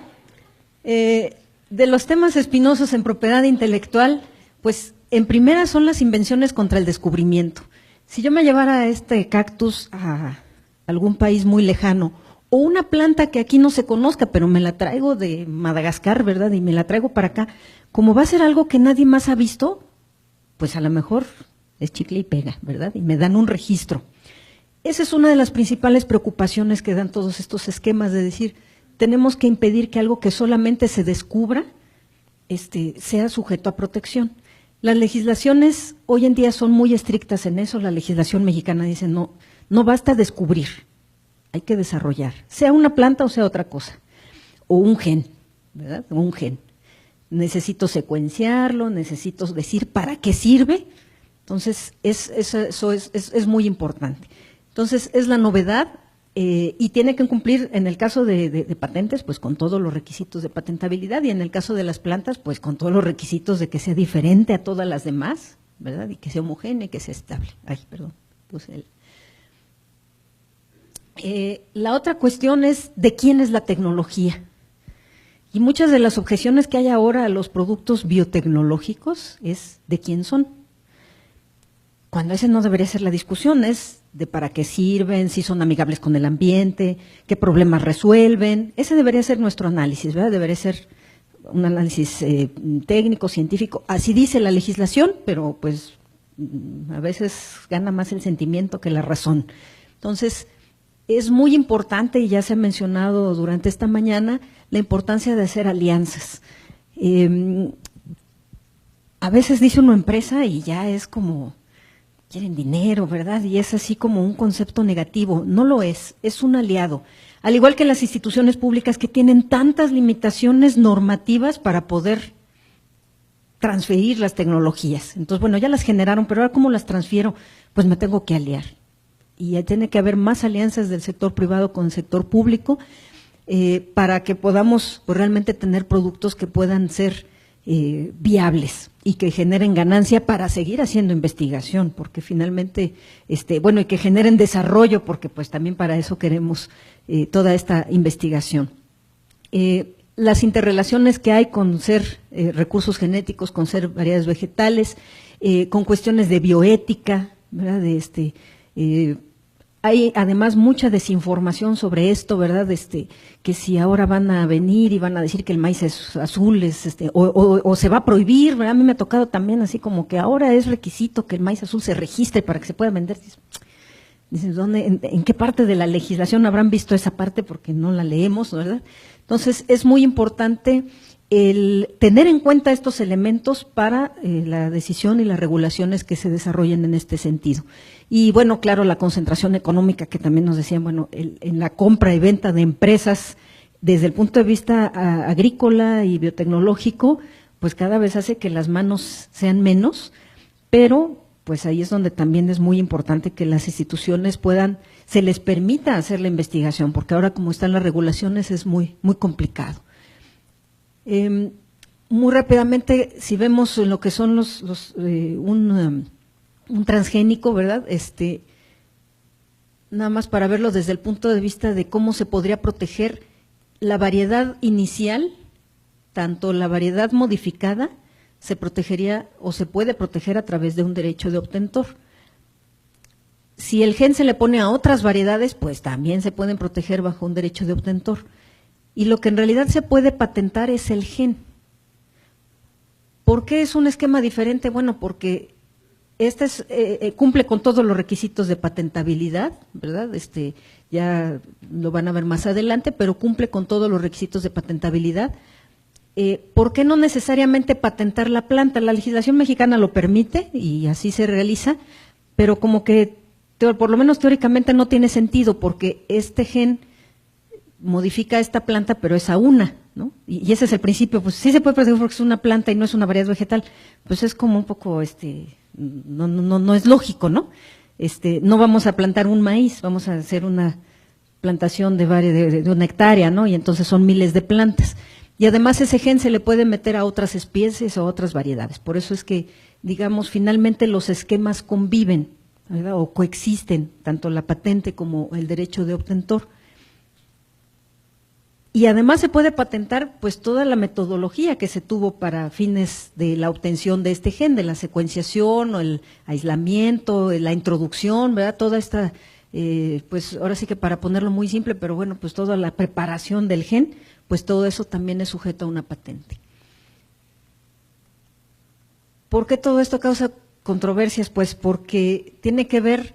de los temas espinosos en propiedad intelectual, pues en primera son las invenciones contra el descubrimiento. Si yo me llevara este cactus a algún país muy lejano, o una planta que aquí no se conozca, pero me la traigo de Madagascar, ¿verdad? Y me la traigo para acá, como va a ser algo que nadie más ha visto, pues a lo mejor es chicle y pega, ¿verdad? Y me dan un registro. Esa es una de las principales preocupaciones que dan todos estos esquemas de decir, tenemos que impedir que algo que solamente se descubra sea sujeto a protección. Las legislaciones hoy en día son muy estrictas en eso. La legislación mexicana dice no basta descubrir, hay que desarrollar, sea una planta o sea otra cosa, o un gen, ¿verdad? O un gen. Necesito secuenciarlo, necesito decir para qué sirve. Entonces, eso es muy importante. Entonces, es la novedad. Y tiene que cumplir, en el caso de patentes, pues con todos los requisitos de patentabilidad, y en el caso de las plantas, pues con todos los requisitos de que sea diferente a todas las demás, ¿verdad? Y que sea homogénea y que sea estable. La otra cuestión es de quién es la tecnología. Y muchas de las objeciones que hay ahora a los productos biotecnológicos es de quién son. Cuando ese no debería ser la discusión, es de para qué sirven, si son amigables con el ambiente, qué problemas resuelven. Ese debería ser nuestro análisis, ¿verdad? Debería ser un análisis técnico, científico. Así dice la legislación, pero pues a veces gana más el sentimiento que la razón. Entonces, es muy importante, y ya se ha mencionado durante esta mañana, la importancia de hacer alianzas. A veces dice uno empresa y ya es como quieren dinero, ¿verdad? Y es así como un concepto negativo. No lo es un aliado. Al igual que las instituciones públicas que tienen tantas limitaciones normativas para poder transferir las tecnologías. Entonces, bueno, ya las generaron, pero ahora ¿cómo las transfiero? Pues me tengo que aliar. Y tiene que haber más alianzas del sector privado con el sector público para que podamos pues, realmente tener productos que puedan ser viables y que generen ganancia para seguir haciendo investigación, porque finalmente, y que generen desarrollo, porque pues también para eso queremos toda esta investigación. Las interrelaciones que hay con ser recursos genéticos, con ser variedades vegetales, con cuestiones de bioética, ¿verdad? Hay además mucha desinformación sobre esto, ¿verdad? Que si ahora van a venir y van a decir que el maíz es azul, o se va a prohibir, ¿verdad? A mí me ha tocado también así como que ahora es requisito que el maíz azul se registre para que se pueda vender. Dicen, ¿en qué parte de la legislación habrán visto esa parte? Porque no la leemos, ¿verdad? Entonces, es muy importante el tener en cuenta estos elementos para la decisión y las regulaciones que se desarrollen en este sentido. Y bueno, claro, la concentración económica que también nos decían, bueno, en la compra y venta de empresas desde el punto de vista agrícola y biotecnológico, pues cada vez hace que las manos sean menos, pero pues ahí es donde también es muy importante que las instituciones se les permita hacer la investigación, porque ahora como están las regulaciones es muy, muy complicado. Muy rápidamente, si vemos lo que son un transgénico, ¿verdad? Nada más para verlo desde el punto de vista de cómo se podría proteger la variedad inicial, tanto la variedad modificada, se protegería o se puede proteger a través de un derecho de obtentor. Si el gen se le pone a otras variedades, pues también se pueden proteger bajo un derecho de obtentor. Y lo que en realidad se puede patentar es el gen. ¿Por qué es un esquema diferente? Bueno, porque cumple con todos los requisitos de patentabilidad, ¿verdad? Ya lo van a ver más adelante, pero cumple con todos los requisitos de patentabilidad. ¿Por qué no necesariamente patentar la planta? La legislación mexicana lo permite y así se realiza, pero como que por lo menos teóricamente no tiene sentido porque este gen modifica esta planta, pero es a una, ¿no? Y ese es el principio, pues sí se puede proteger porque es una planta y no es una variedad vegetal, pues es como un poco, no es lógico, ¿no? No vamos a plantar un maíz, vamos a hacer una plantación de una hectárea, ¿no? Y entonces son miles de plantas. Y además ese gen se le puede meter a otras especies o a otras variedades. Por eso es que, digamos, finalmente los esquemas conviven, ¿verdad? O coexisten, tanto la patente como el derecho de obtentor. Y además se puede patentar pues toda la metodología que se tuvo para fines de la obtención de este gen, de la secuenciación o el aislamiento, la introducción, ¿verdad? Toda esta, pues ahora sí que para ponerlo muy simple, pero bueno, pues toda la preparación del gen, pues todo eso también es sujeto a una patente. ¿Por qué todo esto causa controversias? Pues porque tiene que ver,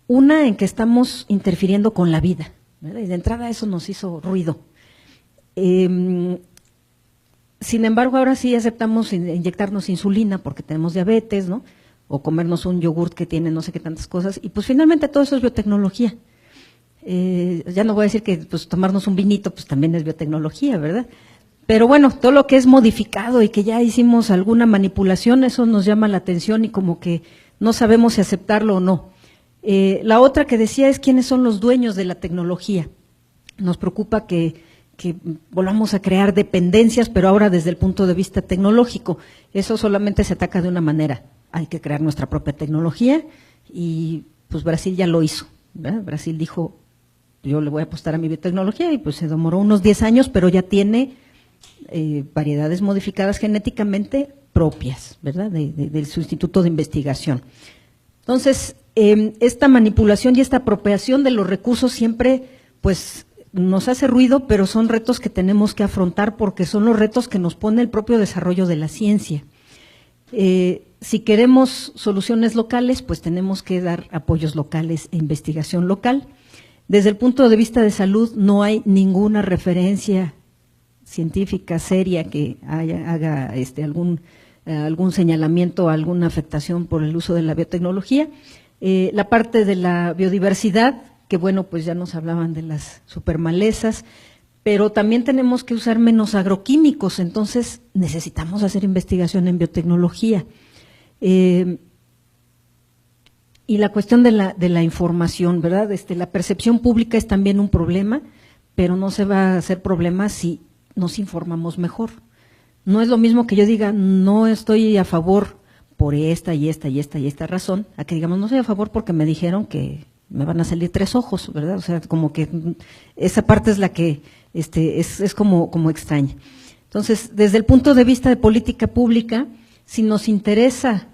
una, en que estamos interfiriendo con la vida, ¿verdad? Y de entrada eso nos hizo ruido. Sin embargo, ahora sí aceptamos inyectarnos insulina porque tenemos diabetes, ¿no? O comernos un yogurt que tiene no sé qué tantas cosas, y pues finalmente todo eso es biotecnología. Ya no voy a decir que pues tomarnos un vinito pues también es biotecnología, ¿verdad? Pero bueno, todo lo que es modificado y que ya hicimos alguna manipulación, eso nos llama la atención y como que no sabemos si aceptarlo o no. La otra que decía es quiénes son los dueños de la tecnología. Nos preocupa que volvamos a crear dependencias, pero ahora desde el punto de vista tecnológico. Eso solamente se ataca de una manera. Hay que crear nuestra propia tecnología y pues Brasil ya lo hizo, ¿verdad? Brasil dijo, yo le voy a apostar a mi biotecnología y pues se demoró unos 10 años, pero ya tiene variedades modificadas genéticamente propias, ¿verdad? De su instituto de investigación. Entonces, esta manipulación y esta apropiación de los recursos siempre, pues, nos hace ruido, pero son retos que tenemos que afrontar porque son los retos que nos pone el propio desarrollo de la ciencia. Si queremos soluciones locales, pues tenemos que dar apoyos locales e investigación local. Desde el punto de vista de salud, no hay ninguna referencia científica seria que haga algún señalamiento o alguna afectación por el uso de la biotecnología. La parte de la biodiversidad, que bueno, pues ya nos hablaban de las supermalezas, pero también tenemos que usar menos agroquímicos, entonces necesitamos hacer investigación en biotecnología. Y la cuestión de la información, ¿verdad? La percepción pública es también un problema, pero no se va a hacer problema si nos informamos mejor. No es lo mismo que yo diga, no estoy a favor por esta y esta y esta y esta razón, a que digamos, no estoy a favor porque me dijeron que me van a salir 3 ojos, ¿verdad? O sea, como que esa parte es la que es como extraña. Entonces, desde el punto de vista de política pública, si nos interesa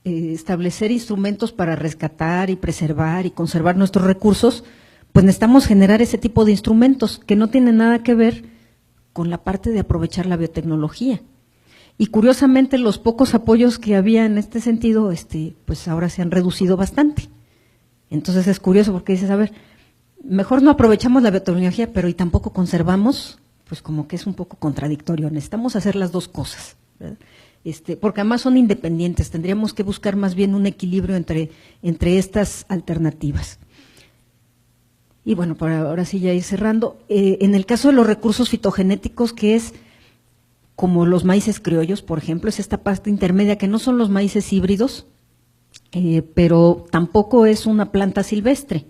establecer instrumentos para rescatar y preservar y conservar nuestros recursos, pues necesitamos generar ese tipo de instrumentos que no tienen nada que ver con la parte de aprovechar la biotecnología. Y curiosamente los pocos apoyos que había en este sentido, pues ahora se han reducido bastante. Entonces es curioso porque dices, a ver, mejor no aprovechamos la biotecnología, pero y tampoco conservamos, pues como que es un poco contradictorio. Necesitamos hacer las dos cosas, ¿verdad? Porque además son independientes, tendríamos que buscar más bien un equilibrio entre estas alternativas. Y bueno, para ahora sí ya ir cerrando, en el caso de los recursos fitogenéticos, que es como los maíces criollos, por ejemplo, es esta parte intermedia que no son los maíces híbridos, pero tampoco es una planta silvestre.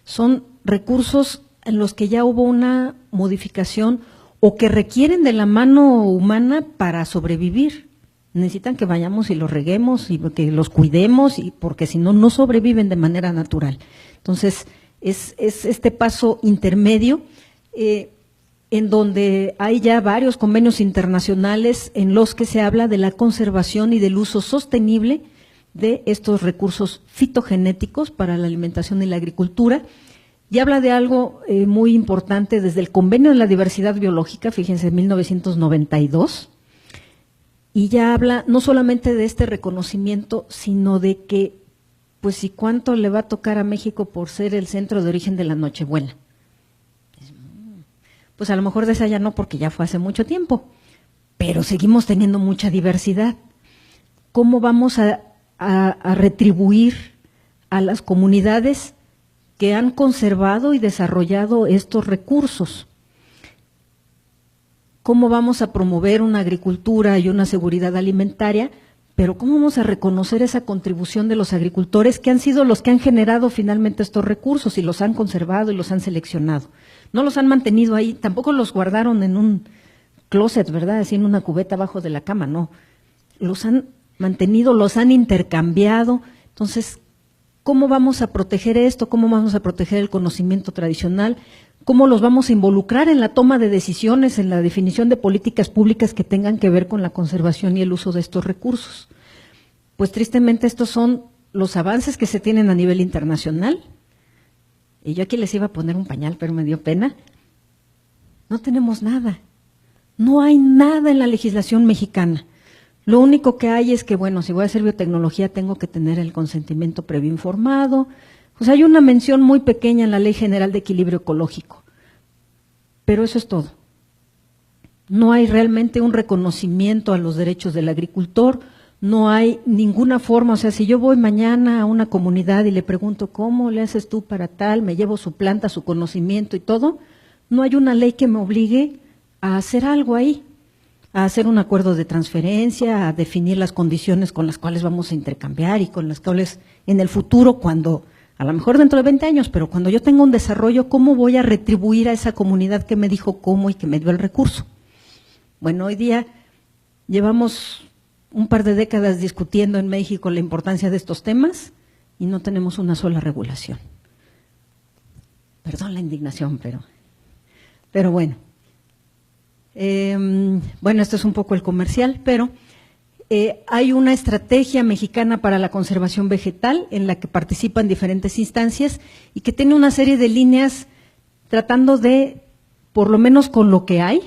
Son recursos en los que ya hubo una modificación o que requieren de la mano humana para sobrevivir. Necesitan que vayamos y los reguemos y que los cuidemos, y porque si no, no sobreviven de manera natural. Entonces, es este paso intermedio en donde hay ya varios convenios internacionales en los que se habla de la conservación y del uso sostenible de estos recursos fitogenéticos para la alimentación y la agricultura. Y habla de algo muy importante desde el Convenio de la Diversidad Biológica, fíjense, en 1992, y ya habla no solamente de este reconocimiento, sino de que, pues, ¿y cuánto le va a tocar a México por ser el centro de origen de la Nochebuena? Pues a lo mejor de esa ya no, porque ya fue hace mucho tiempo, pero seguimos teniendo mucha diversidad. ¿Cómo vamos a retribuir a las comunidades que han conservado y desarrollado estos recursos? ¿Cómo vamos a promover una agricultura y una seguridad alimentaria? Pero ¿cómo vamos a reconocer esa contribución de los agricultores que han sido los que han generado finalmente estos recursos y los han conservado y los han seleccionado? No los han mantenido ahí, tampoco los guardaron en un closet, ¿verdad? Así en una cubeta abajo de la cama, no. Los han mantenido, los han intercambiado. Entonces, ¿cómo vamos a proteger esto? ¿Cómo vamos a proteger el conocimiento tradicional? ¿Cómo los vamos a involucrar en la toma de decisiones, en la definición de políticas públicas que tengan que ver con la conservación y el uso de estos recursos? Pues tristemente estos son los avances que se tienen a nivel internacional. Y yo aquí les iba a poner un pañal, pero me dio pena. No tenemos nada. No hay nada en la legislación mexicana. Lo único que hay es que, bueno, si voy a hacer biotecnología tengo que tener el consentimiento previo informado. Pues hay una mención muy pequeña en la Ley General de Equilibrio Ecológico, pero eso es todo. No hay realmente un reconocimiento a los derechos del agricultor, no hay ninguna forma, o sea, si yo voy mañana a una comunidad y le pregunto ¿cómo le haces tú para tal?, me llevo su planta, su conocimiento y todo, no hay una ley que me obligue a hacer algo ahí, a hacer un acuerdo de transferencia, a definir las condiciones con las cuales vamos a intercambiar y con las cuales en el futuro, cuando a lo mejor dentro de 20 años, pero cuando yo tenga un desarrollo, ¿cómo voy a retribuir a esa comunidad que me dijo cómo y que me dio el recurso? Bueno, hoy día llevamos un par de décadas discutiendo en México la importancia de estos temas y no tenemos una sola regulación. Perdón la indignación, pero bueno. Bueno, esto es un poco el comercial, pero hay una estrategia mexicana para la conservación vegetal en la que participan diferentes instancias y que tiene una serie de líneas tratando de, por lo menos con lo que hay,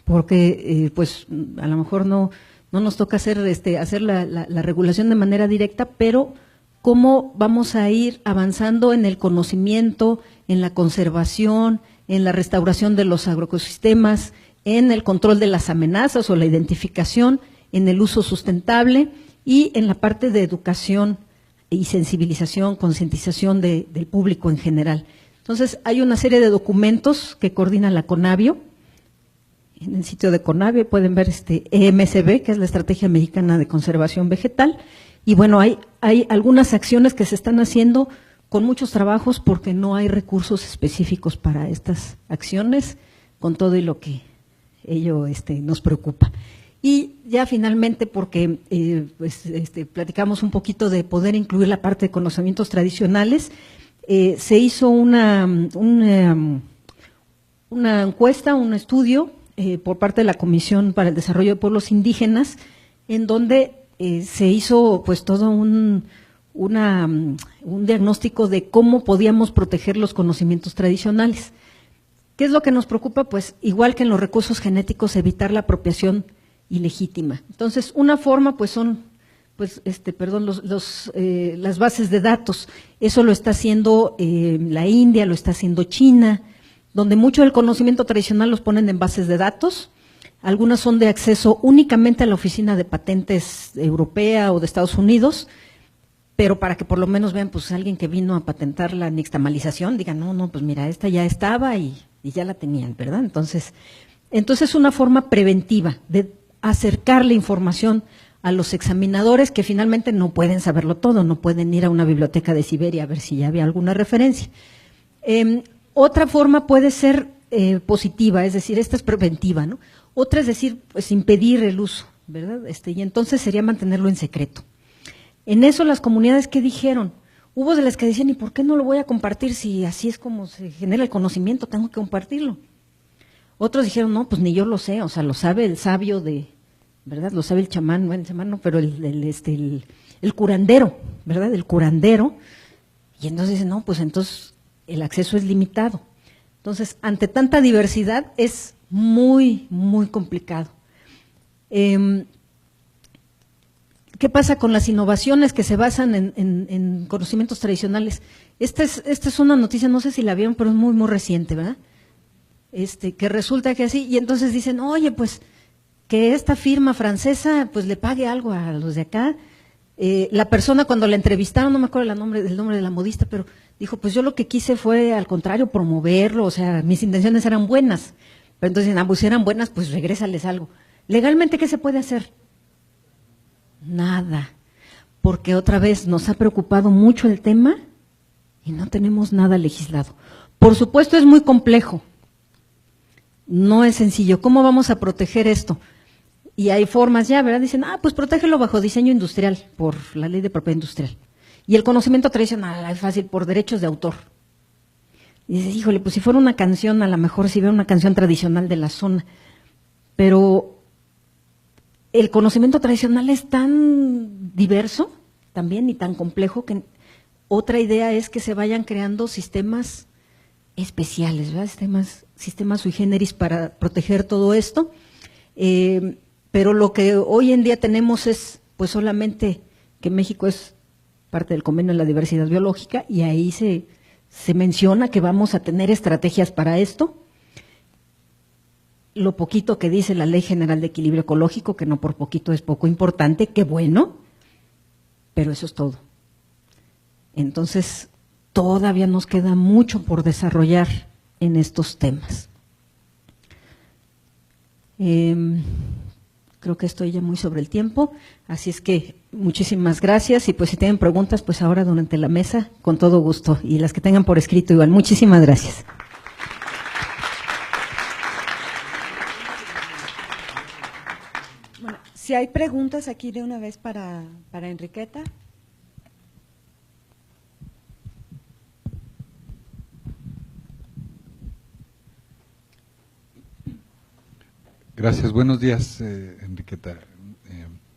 porque pues a lo mejor no nos toca hacer la regulación de manera directa, pero cómo vamos a ir avanzando en el conocimiento, en la conservación, en la restauración de los agroecosistemas, en el control de las amenazas o la identificación, en el uso sustentable y en la parte de educación y sensibilización, concientización del público en general. Entonces, hay una serie de documentos que coordina la CONABIO. En el sitio de CONABIO pueden ver EMCB, que es la Estrategia Mexicana de Conservación Vegetal. Y bueno, hay algunas acciones que se están haciendo con muchos trabajos porque no hay recursos específicos para estas acciones, con todo y lo que ello nos preocupa. Y ya finalmente, porque platicamos un poquito de poder incluir la parte de conocimientos tradicionales, se hizo una encuesta, un estudio por parte de la Comisión para el Desarrollo de Pueblos Indígenas, en donde se hizo pues todo un diagnóstico de cómo podíamos proteger los conocimientos tradicionales. ¿Qué es lo que nos preocupa? Pues igual que en los recursos genéticos, evitar la apropiación ilegítima. Entonces, una forma pues son las bases de datos. Eso lo está haciendo la India, lo está haciendo China, donde mucho del conocimiento tradicional los ponen en bases de datos. Algunas son de acceso únicamente a la Oficina de Patentes Europea o de Estados Unidos, pero para que por lo menos vean, pues alguien que vino a patentar la nixtamalización, diga, no, pues mira, esta ya estaba y ya la tenían, ¿verdad? Entonces es una forma preventiva de acercar la información a los examinadores que finalmente no pueden saberlo todo, no pueden ir a una biblioteca de Siberia a ver si ya había alguna referencia. Otra forma puede ser positiva, es decir, esta es preventiva, ¿no? Otra es decir, pues impedir el uso, ¿verdad? Y entonces sería mantenerlo en secreto. En eso las comunidades, ¿qué dijeron? Hubo de las que decían, ¿y por qué no lo voy a compartir si así es como se genera el conocimiento, tengo que compartirlo? Otros dijeron, no, pues ni yo lo sé, o sea, lo sabe el sabio de, ¿verdad? Lo sabe el chamán, bueno, el chamán no, pero el curandero, ¿verdad? El curandero. Y entonces dicen, no, pues entonces el acceso es limitado. Entonces, ante tanta diversidad es muy, muy complicado. ¿Qué pasa con las innovaciones que se basan en conocimientos tradicionales? Esta es una noticia, no sé si la vieron, pero es muy, muy reciente, ¿verdad? Que resulta que así, y entonces dicen, oye, pues que esta firma francesa pues le pague algo a los de acá. La persona cuando la entrevistaron, no me acuerdo el nombre de la modista, pero dijo, pues yo lo que quise fue al contrario promoverlo, o sea, mis intenciones eran buenas. Pero entonces, pues si eran buenas, pues regrésales algo. ¿Legalmente qué se puede hacer? Nada, porque otra vez nos ha preocupado mucho el tema y no tenemos nada legislado. Por supuesto es muy complejo, no es sencillo. ¿Cómo vamos a proteger esto? Y hay formas ya, ¿verdad? Dicen, pues protégelo bajo diseño industrial, por la ley de propiedad industrial. Y el conocimiento tradicional es fácil, por derechos de autor. Y dices, híjole, pues si fuera una canción, a lo mejor si hubiera una canción tradicional de la zona. Pero el conocimiento tradicional es tan diverso también y tan complejo que otra idea es que se vayan creando sistemas especiales, ¿verdad? Sistemas sui generis para proteger todo esto. Pero lo que hoy en día tenemos es pues solamente que México es parte del Convenio de la Diversidad Biológica y ahí se menciona que vamos a tener estrategias para esto. Lo poquito que dice la Ley General de Equilibrio Ecológico, que no por poquito es poco importante, qué bueno, pero eso es todo. Entonces, todavía nos queda mucho por desarrollar en estos temas. Creo que estoy ya muy sobre el tiempo, así es que muchísimas gracias y pues si tienen preguntas, pues ahora durante la mesa, con todo gusto, y las que tengan por escrito igual. Muchísimas gracias. Bueno, si hay preguntas aquí de una vez para Enriqueta. Gracias, buenos días, Enriqueta.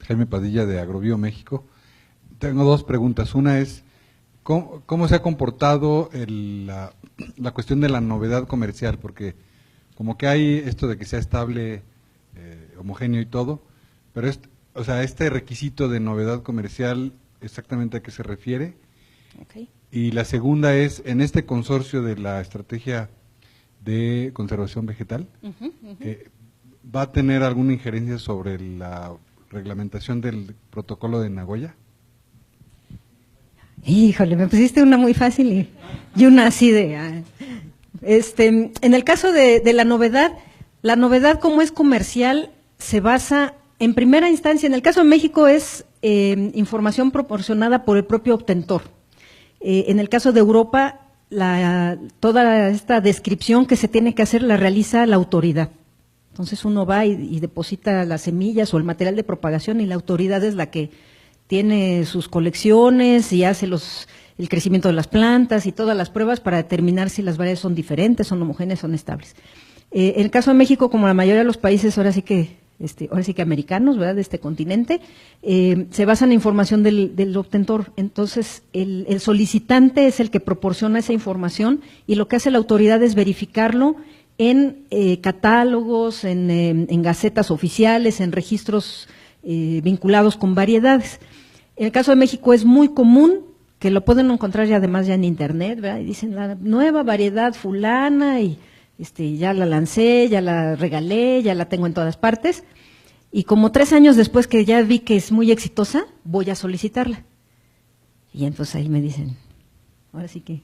Jaime Padilla de Agrobio México. Tengo dos preguntas. Una es, ¿cómo se ha comportado la cuestión de la novedad comercial? Porque como que hay esto de que sea estable, homogéneo y todo, pero este requisito de novedad comercial, ¿exactamente a qué se refiere? Okay. Y la segunda es, en este consorcio de la estrategia de conservación vegetal, ¿va a tener alguna injerencia sobre la reglamentación del protocolo de Nagoya? Híjole, me pusiste una muy fácil y una así de… en el caso de la novedad como es comercial se basa, en primera instancia, en el caso de México es información proporcionada por el propio obtentor. En el caso de Europa, toda esta descripción que se tiene que hacer la realiza la autoridad. Entonces uno va y deposita las semillas o el material de propagación y la autoridad es la que tiene sus colecciones y hace el crecimiento de las plantas y todas las pruebas para determinar si las variedades son diferentes, son homogéneas, son estables. En el caso de México, como la mayoría de los países ahora sí que americanos, ¿verdad?, de este continente, se basa en la información del obtentor. Entonces el solicitante es el que proporciona esa información y lo que hace la autoridad es verificarlo en catálogos, en gacetas oficiales, en registros vinculados con variedades. En el caso de México es muy común que lo pueden encontrar ya además ya en internet, ¿verdad? Y dicen la nueva variedad fulana y ya la lancé, ya la regalé, ya la tengo en todas partes. Y como 3 años después que ya vi que es muy exitosa, voy a solicitarla. Y entonces ahí me dicen, ahora sí que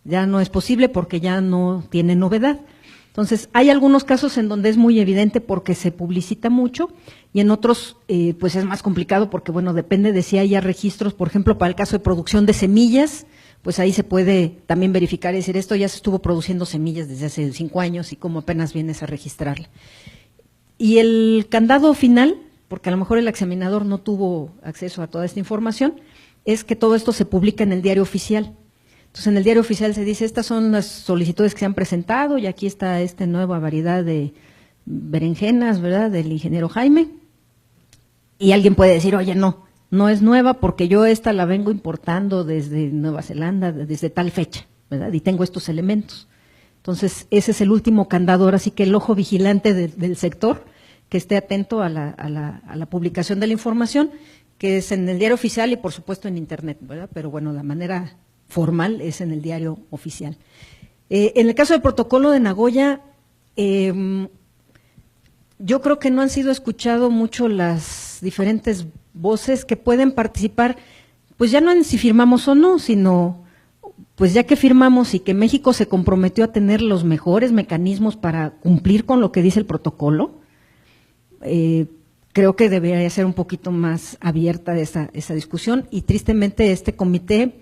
ya no es posible porque ya no tiene novedad. Entonces, hay algunos casos en donde es muy evidente porque se publicita mucho y en otros pues es más complicado porque, bueno, depende de si haya registros. Por ejemplo, para el caso de producción de semillas, pues ahí se puede también verificar y decir, esto ya se estuvo produciendo semillas desde hace 5 años y como apenas vienes a registrarla. Y el candado final, porque a lo mejor el examinador no tuvo acceso a toda esta información, es que todo esto se publica en el diario oficial. Entonces, en el diario oficial se dice, estas son las solicitudes que se han presentado y aquí está esta nueva variedad de berenjenas, ¿verdad?, del ingeniero Jaime. Y alguien puede decir, oye, no es nueva porque yo esta la vengo importando desde Nueva Zelanda, desde tal fecha, ¿verdad?, y tengo estos elementos. Entonces, ese es el último candado, ahora sí que el ojo vigilante del sector, que esté atento a la publicación de la información, que es en el diario oficial y por supuesto en internet, ¿verdad? Pero bueno, la manera formal es en el diario oficial. En el caso del protocolo de Nagoya, yo creo que no han sido escuchado mucho las diferentes voces que pueden participar, pues ya no en si firmamos o no, sino pues ya que firmamos y que México se comprometió a tener los mejores mecanismos para cumplir con lo que dice el protocolo, creo que debería ser un poquito más abierta esa discusión y tristemente este comité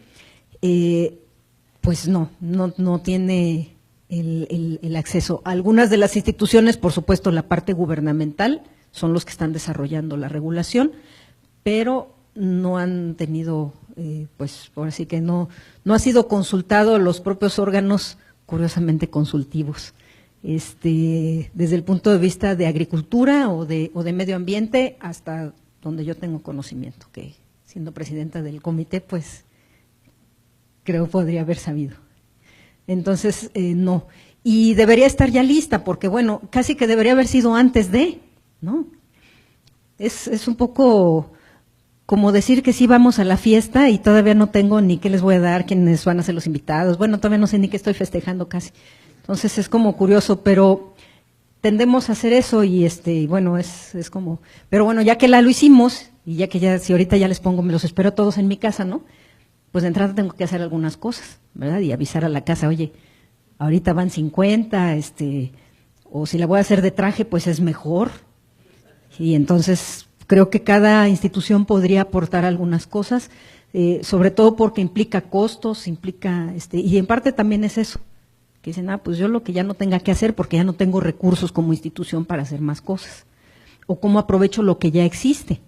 pues no tiene el acceso. Algunas de las instituciones, por supuesto la parte gubernamental, son los que están desarrollando la regulación, pero no han tenido, pues ahora sí que no ha sido consultado los propios órganos curiosamente consultivos. Desde el punto de vista de agricultura o de medio ambiente, hasta donde yo tengo conocimiento, que siendo presidenta del comité, pues creo podría haber sabido. Entonces, no. Y debería estar ya lista, porque bueno, casi que debería haber sido antes de, ¿no? Es un poco como decir que sí vamos a la fiesta y todavía no tengo ni qué les voy a dar, quiénes van a ser los invitados. Bueno, todavía no sé ni qué estoy festejando casi. Entonces es como curioso, pero tendemos a hacer eso y bueno, es como, pero bueno, ya que lo hicimos y ya que ya, si ahorita ya les pongo, me los espero a todos en mi casa, ¿no? Pues de entrada tengo que hacer algunas cosas, ¿verdad? Y avisar a la casa, oye, ahorita van 50, o si la voy a hacer de traje, pues es mejor. Y entonces creo que cada institución podría aportar algunas cosas, sobre todo porque implica costos, implica, y en parte también es eso, que dicen, pues yo lo que ya no tenga que hacer porque ya no tengo recursos como institución para hacer más cosas, o cómo aprovecho lo que ya existe.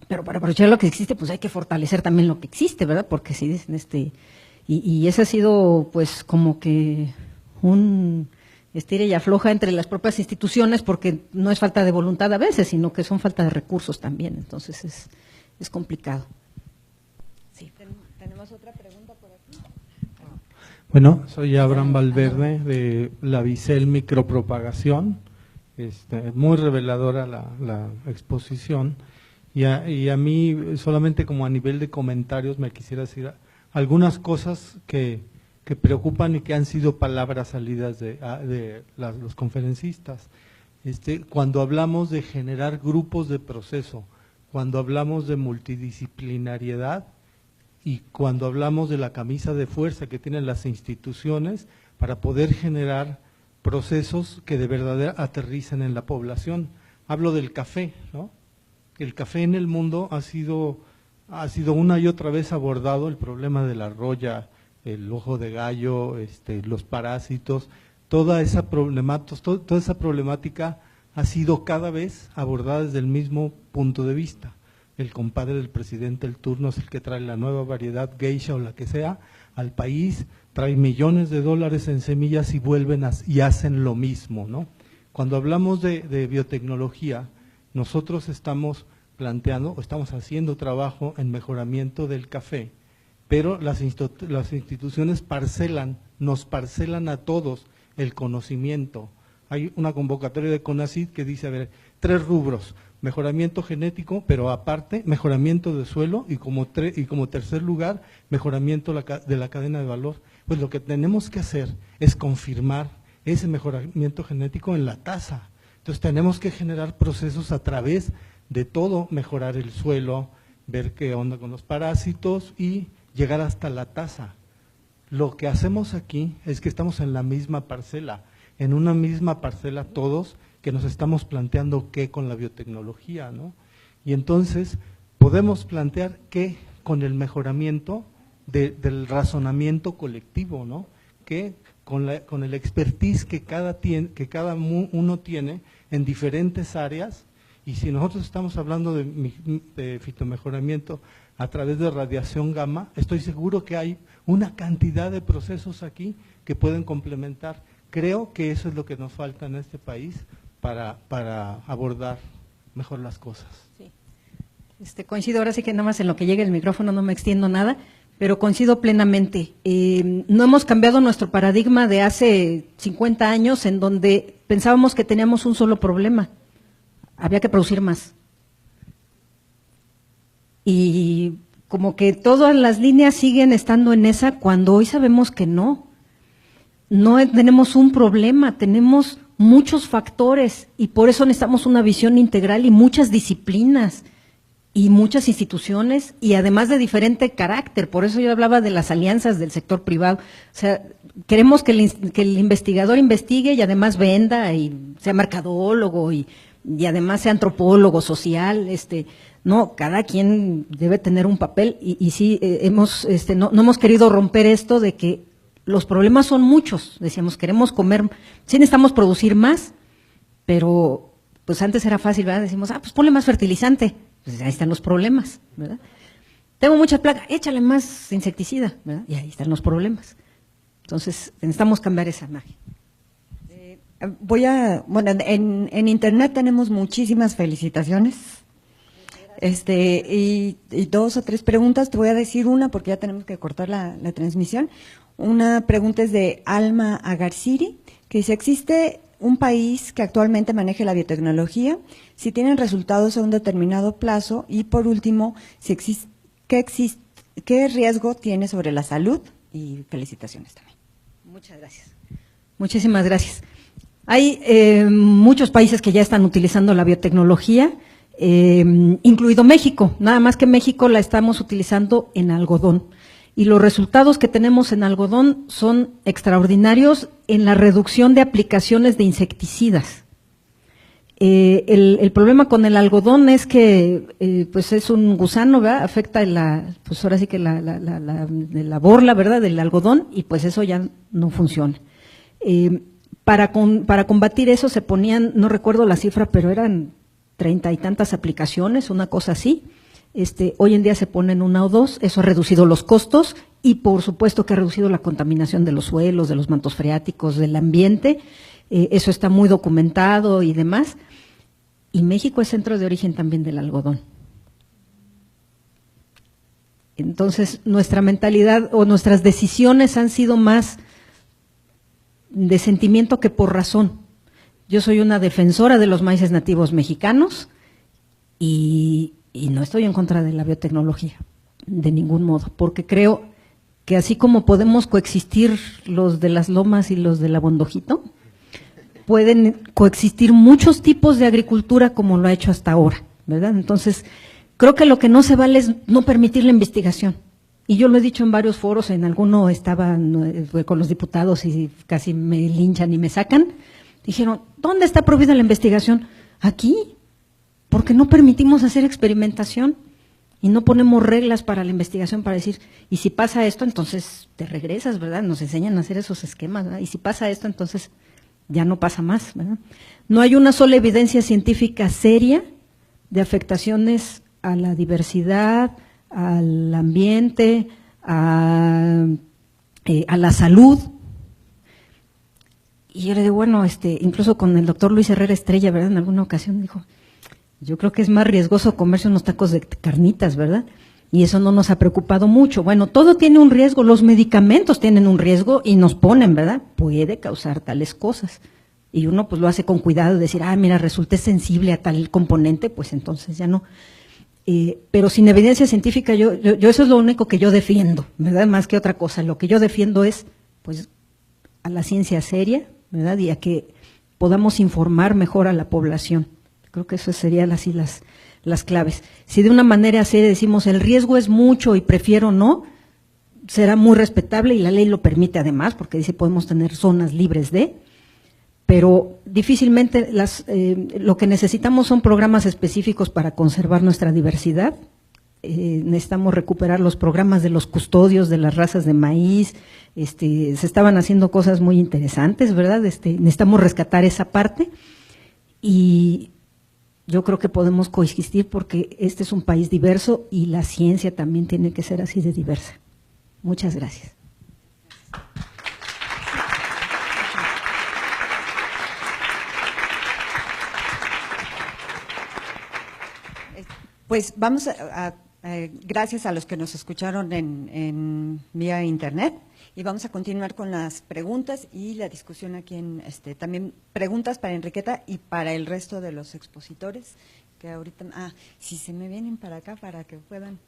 Pero para aprovechar lo que existe, pues hay que fortalecer también lo que existe, ¿verdad? Porque si dicen, y ese ha sido pues como que un estira y afloja entre las propias instituciones, porque no es falta de voluntad a veces, sino que son falta de recursos también, entonces es complicado. Sí. ¿Tenemos otra pregunta por aquí? Bueno, soy Abraham Valverde de la Bicel Micropropagación, muy reveladora la exposición. Y a mí, solamente como a nivel de comentarios, me quisiera decir algunas cosas que preocupan y que han sido palabras salidas de los conferencistas. Cuando hablamos de generar grupos de proceso, cuando hablamos de multidisciplinariedad y cuando hablamos de la camisa de fuerza que tienen las instituciones para poder generar procesos que de verdad aterricen en la población. Hablo del café, ¿no? El café en el mundo ha sido una y otra vez abordado el problema de la roya, el ojo de gallo, los parásitos, toda esa problemática ha sido cada vez abordada desde el mismo punto de vista. El compadre del presidente el turno es el que trae la nueva variedad geisha o la que sea al país, trae millones de dólares en semillas y vuelven y hacen lo mismo, ¿no? Cuando hablamos de biotecnología, nosotros estamos planteando o estamos haciendo trabajo en mejoramiento del café, pero las instituciones nos parcelan a todos el conocimiento. Hay una convocatoria de CONACYT que dice, a ver, 3 rubros, mejoramiento genético, pero aparte mejoramiento de suelo y como tercer lugar, mejoramiento de la cadena de valor. Pues lo que tenemos que hacer es confirmar ese mejoramiento genético en la tasa. Entonces tenemos que generar procesos a través de todo, mejorar el suelo, ver qué onda con los parásitos y llegar hasta la tasa. Lo que hacemos aquí es que estamos en la misma parcela, en una misma parcela todos, que nos estamos planteando qué con la biotecnología, ¿no? Y entonces podemos plantear qué con el mejoramiento del razonamiento colectivo, ¿no? Que con el expertise que cada uno tiene en diferentes áreas, y si nosotros estamos hablando de fitomejoramiento a través de radiación gamma, estoy seguro que hay una cantidad de procesos aquí que pueden complementar. Creo que eso es lo que nos falta en este país para abordar mejor las cosas. Sí. Coincido, ahora sí que nada más en lo que llegue el micrófono, no me extiendo nada, pero coincido plenamente. No hemos cambiado nuestro paradigma de hace 50 años en donde pensábamos que teníamos un solo problema, había que producir más. Y como que todas las líneas siguen estando en esa cuando hoy sabemos que no. No tenemos un problema, tenemos muchos factores y por eso necesitamos una visión integral y muchas disciplinas y muchas instituciones y además de diferente carácter. Por eso yo hablaba de las alianzas del sector privado. O sea, queremos que el investigador investigue y además venda y sea mercadólogo y además sea antropólogo social. No, cada quien debe tener un papel y sí no hemos querido romper esto de que los problemas son muchos. Decíamos, queremos comer, sí necesitamos producir más, pero pues antes era fácil, ¿verdad? Decimos, pues ponle más fertilizante. Pues ahí están los problemas, ¿verdad? Tengo mucha plaga, échale más insecticida, ¿verdad? Y ahí están los problemas. Entonces, necesitamos cambiar esa imagen. En internet tenemos muchísimas felicitaciones. Y 2 o 3 preguntas, te voy a decir una porque ya tenemos que cortar la transmisión. Una pregunta es de Alma Agarciri, que dice, ¿existe un país que actualmente maneje la biotecnología? Si tienen resultados a un determinado plazo. Y por último, ¿qué riesgo tiene sobre la salud? Y felicitaciones también. Muchas gracias. Muchísimas gracias. Hay muchos países que ya están utilizando la biotecnología, incluido México, nada más que México la estamos utilizando en algodón. Y los resultados que tenemos en algodón son extraordinarios en la reducción de aplicaciones de insecticidas. El problema con el algodón es que pues es un gusano, ¿verdad? Afecta pues ahora sí que la borla, ¿verdad? Del algodón y pues eso ya no funciona. Para combatir eso se ponían, no recuerdo la cifra, pero eran 30 y tantas aplicaciones, una cosa así. Hoy en día se ponen 1 o 2, eso ha reducido los costos y por supuesto que ha reducido la contaminación de los suelos, de los mantos freáticos, del ambiente, eso está muy documentado y demás. Y México es centro de origen también del algodón. Entonces, nuestra mentalidad o nuestras decisiones han sido más de sentimiento que por razón. Yo soy una defensora de los maíces nativos mexicanos y no estoy en contra de la biotecnología, de ningún modo, porque creo que así como podemos coexistir los de las lomas y los del Abondojito, pueden coexistir muchos tipos de agricultura como lo ha hecho hasta ahora, ¿verdad? Entonces, creo que lo que no se vale es no permitir la investigación. Y yo lo he dicho en varios foros, en alguno estaban con los diputados y casi me linchan y me sacan. Dijeron, ¿dónde está prohibida la investigación? Aquí, porque no permitimos hacer experimentación y no ponemos reglas para la investigación para decir, y si pasa esto, entonces te regresas, ¿verdad? Nos enseñan a hacer esos esquemas, ¿verdad? Y si pasa esto, entonces ya no pasa más, ¿verdad? No hay una sola evidencia científica seria de afectaciones a la diversidad, al ambiente, a la salud. Y yo le digo, bueno, incluso con el doctor Luis Herrera Estrella, ¿verdad? En alguna ocasión dijo, yo creo que es más riesgoso comerse unos tacos de carnitas, ¿verdad? Y eso no nos ha preocupado mucho. Bueno, todo tiene un riesgo, los medicamentos tienen un riesgo y nos ponen, ¿verdad? Puede causar tales cosas. Y uno pues lo hace con cuidado de decir, mira, resulté sensible a tal componente, pues entonces ya no. Pero sin evidencia científica, yo eso es lo único que yo defiendo, ¿verdad? Más que otra cosa. Lo que yo defiendo es, pues, a la ciencia seria, ¿verdad? Y a que podamos informar mejor a la población. Creo que eso serían así las claves. Si de una manera así decimos el riesgo es mucho y prefiero no, será muy respetable y la ley lo permite además, porque dice podemos tener zonas libres de, pero difícilmente lo que necesitamos son programas específicos para conservar nuestra diversidad. Necesitamos recuperar los programas de los custodios de las razas de maíz, se estaban haciendo cosas muy interesantes, ¿verdad? Necesitamos rescatar esa parte y yo creo que podemos coexistir porque este es un país diverso y la ciencia también tiene que ser así de diversa. Muchas gracias. Pues vamos gracias a los que nos escucharon en vía internet, y vamos a continuar con las preguntas y la discusión aquí también preguntas para Enriqueta y para el resto de los expositores que ahorita, si se me vienen para acá para que puedan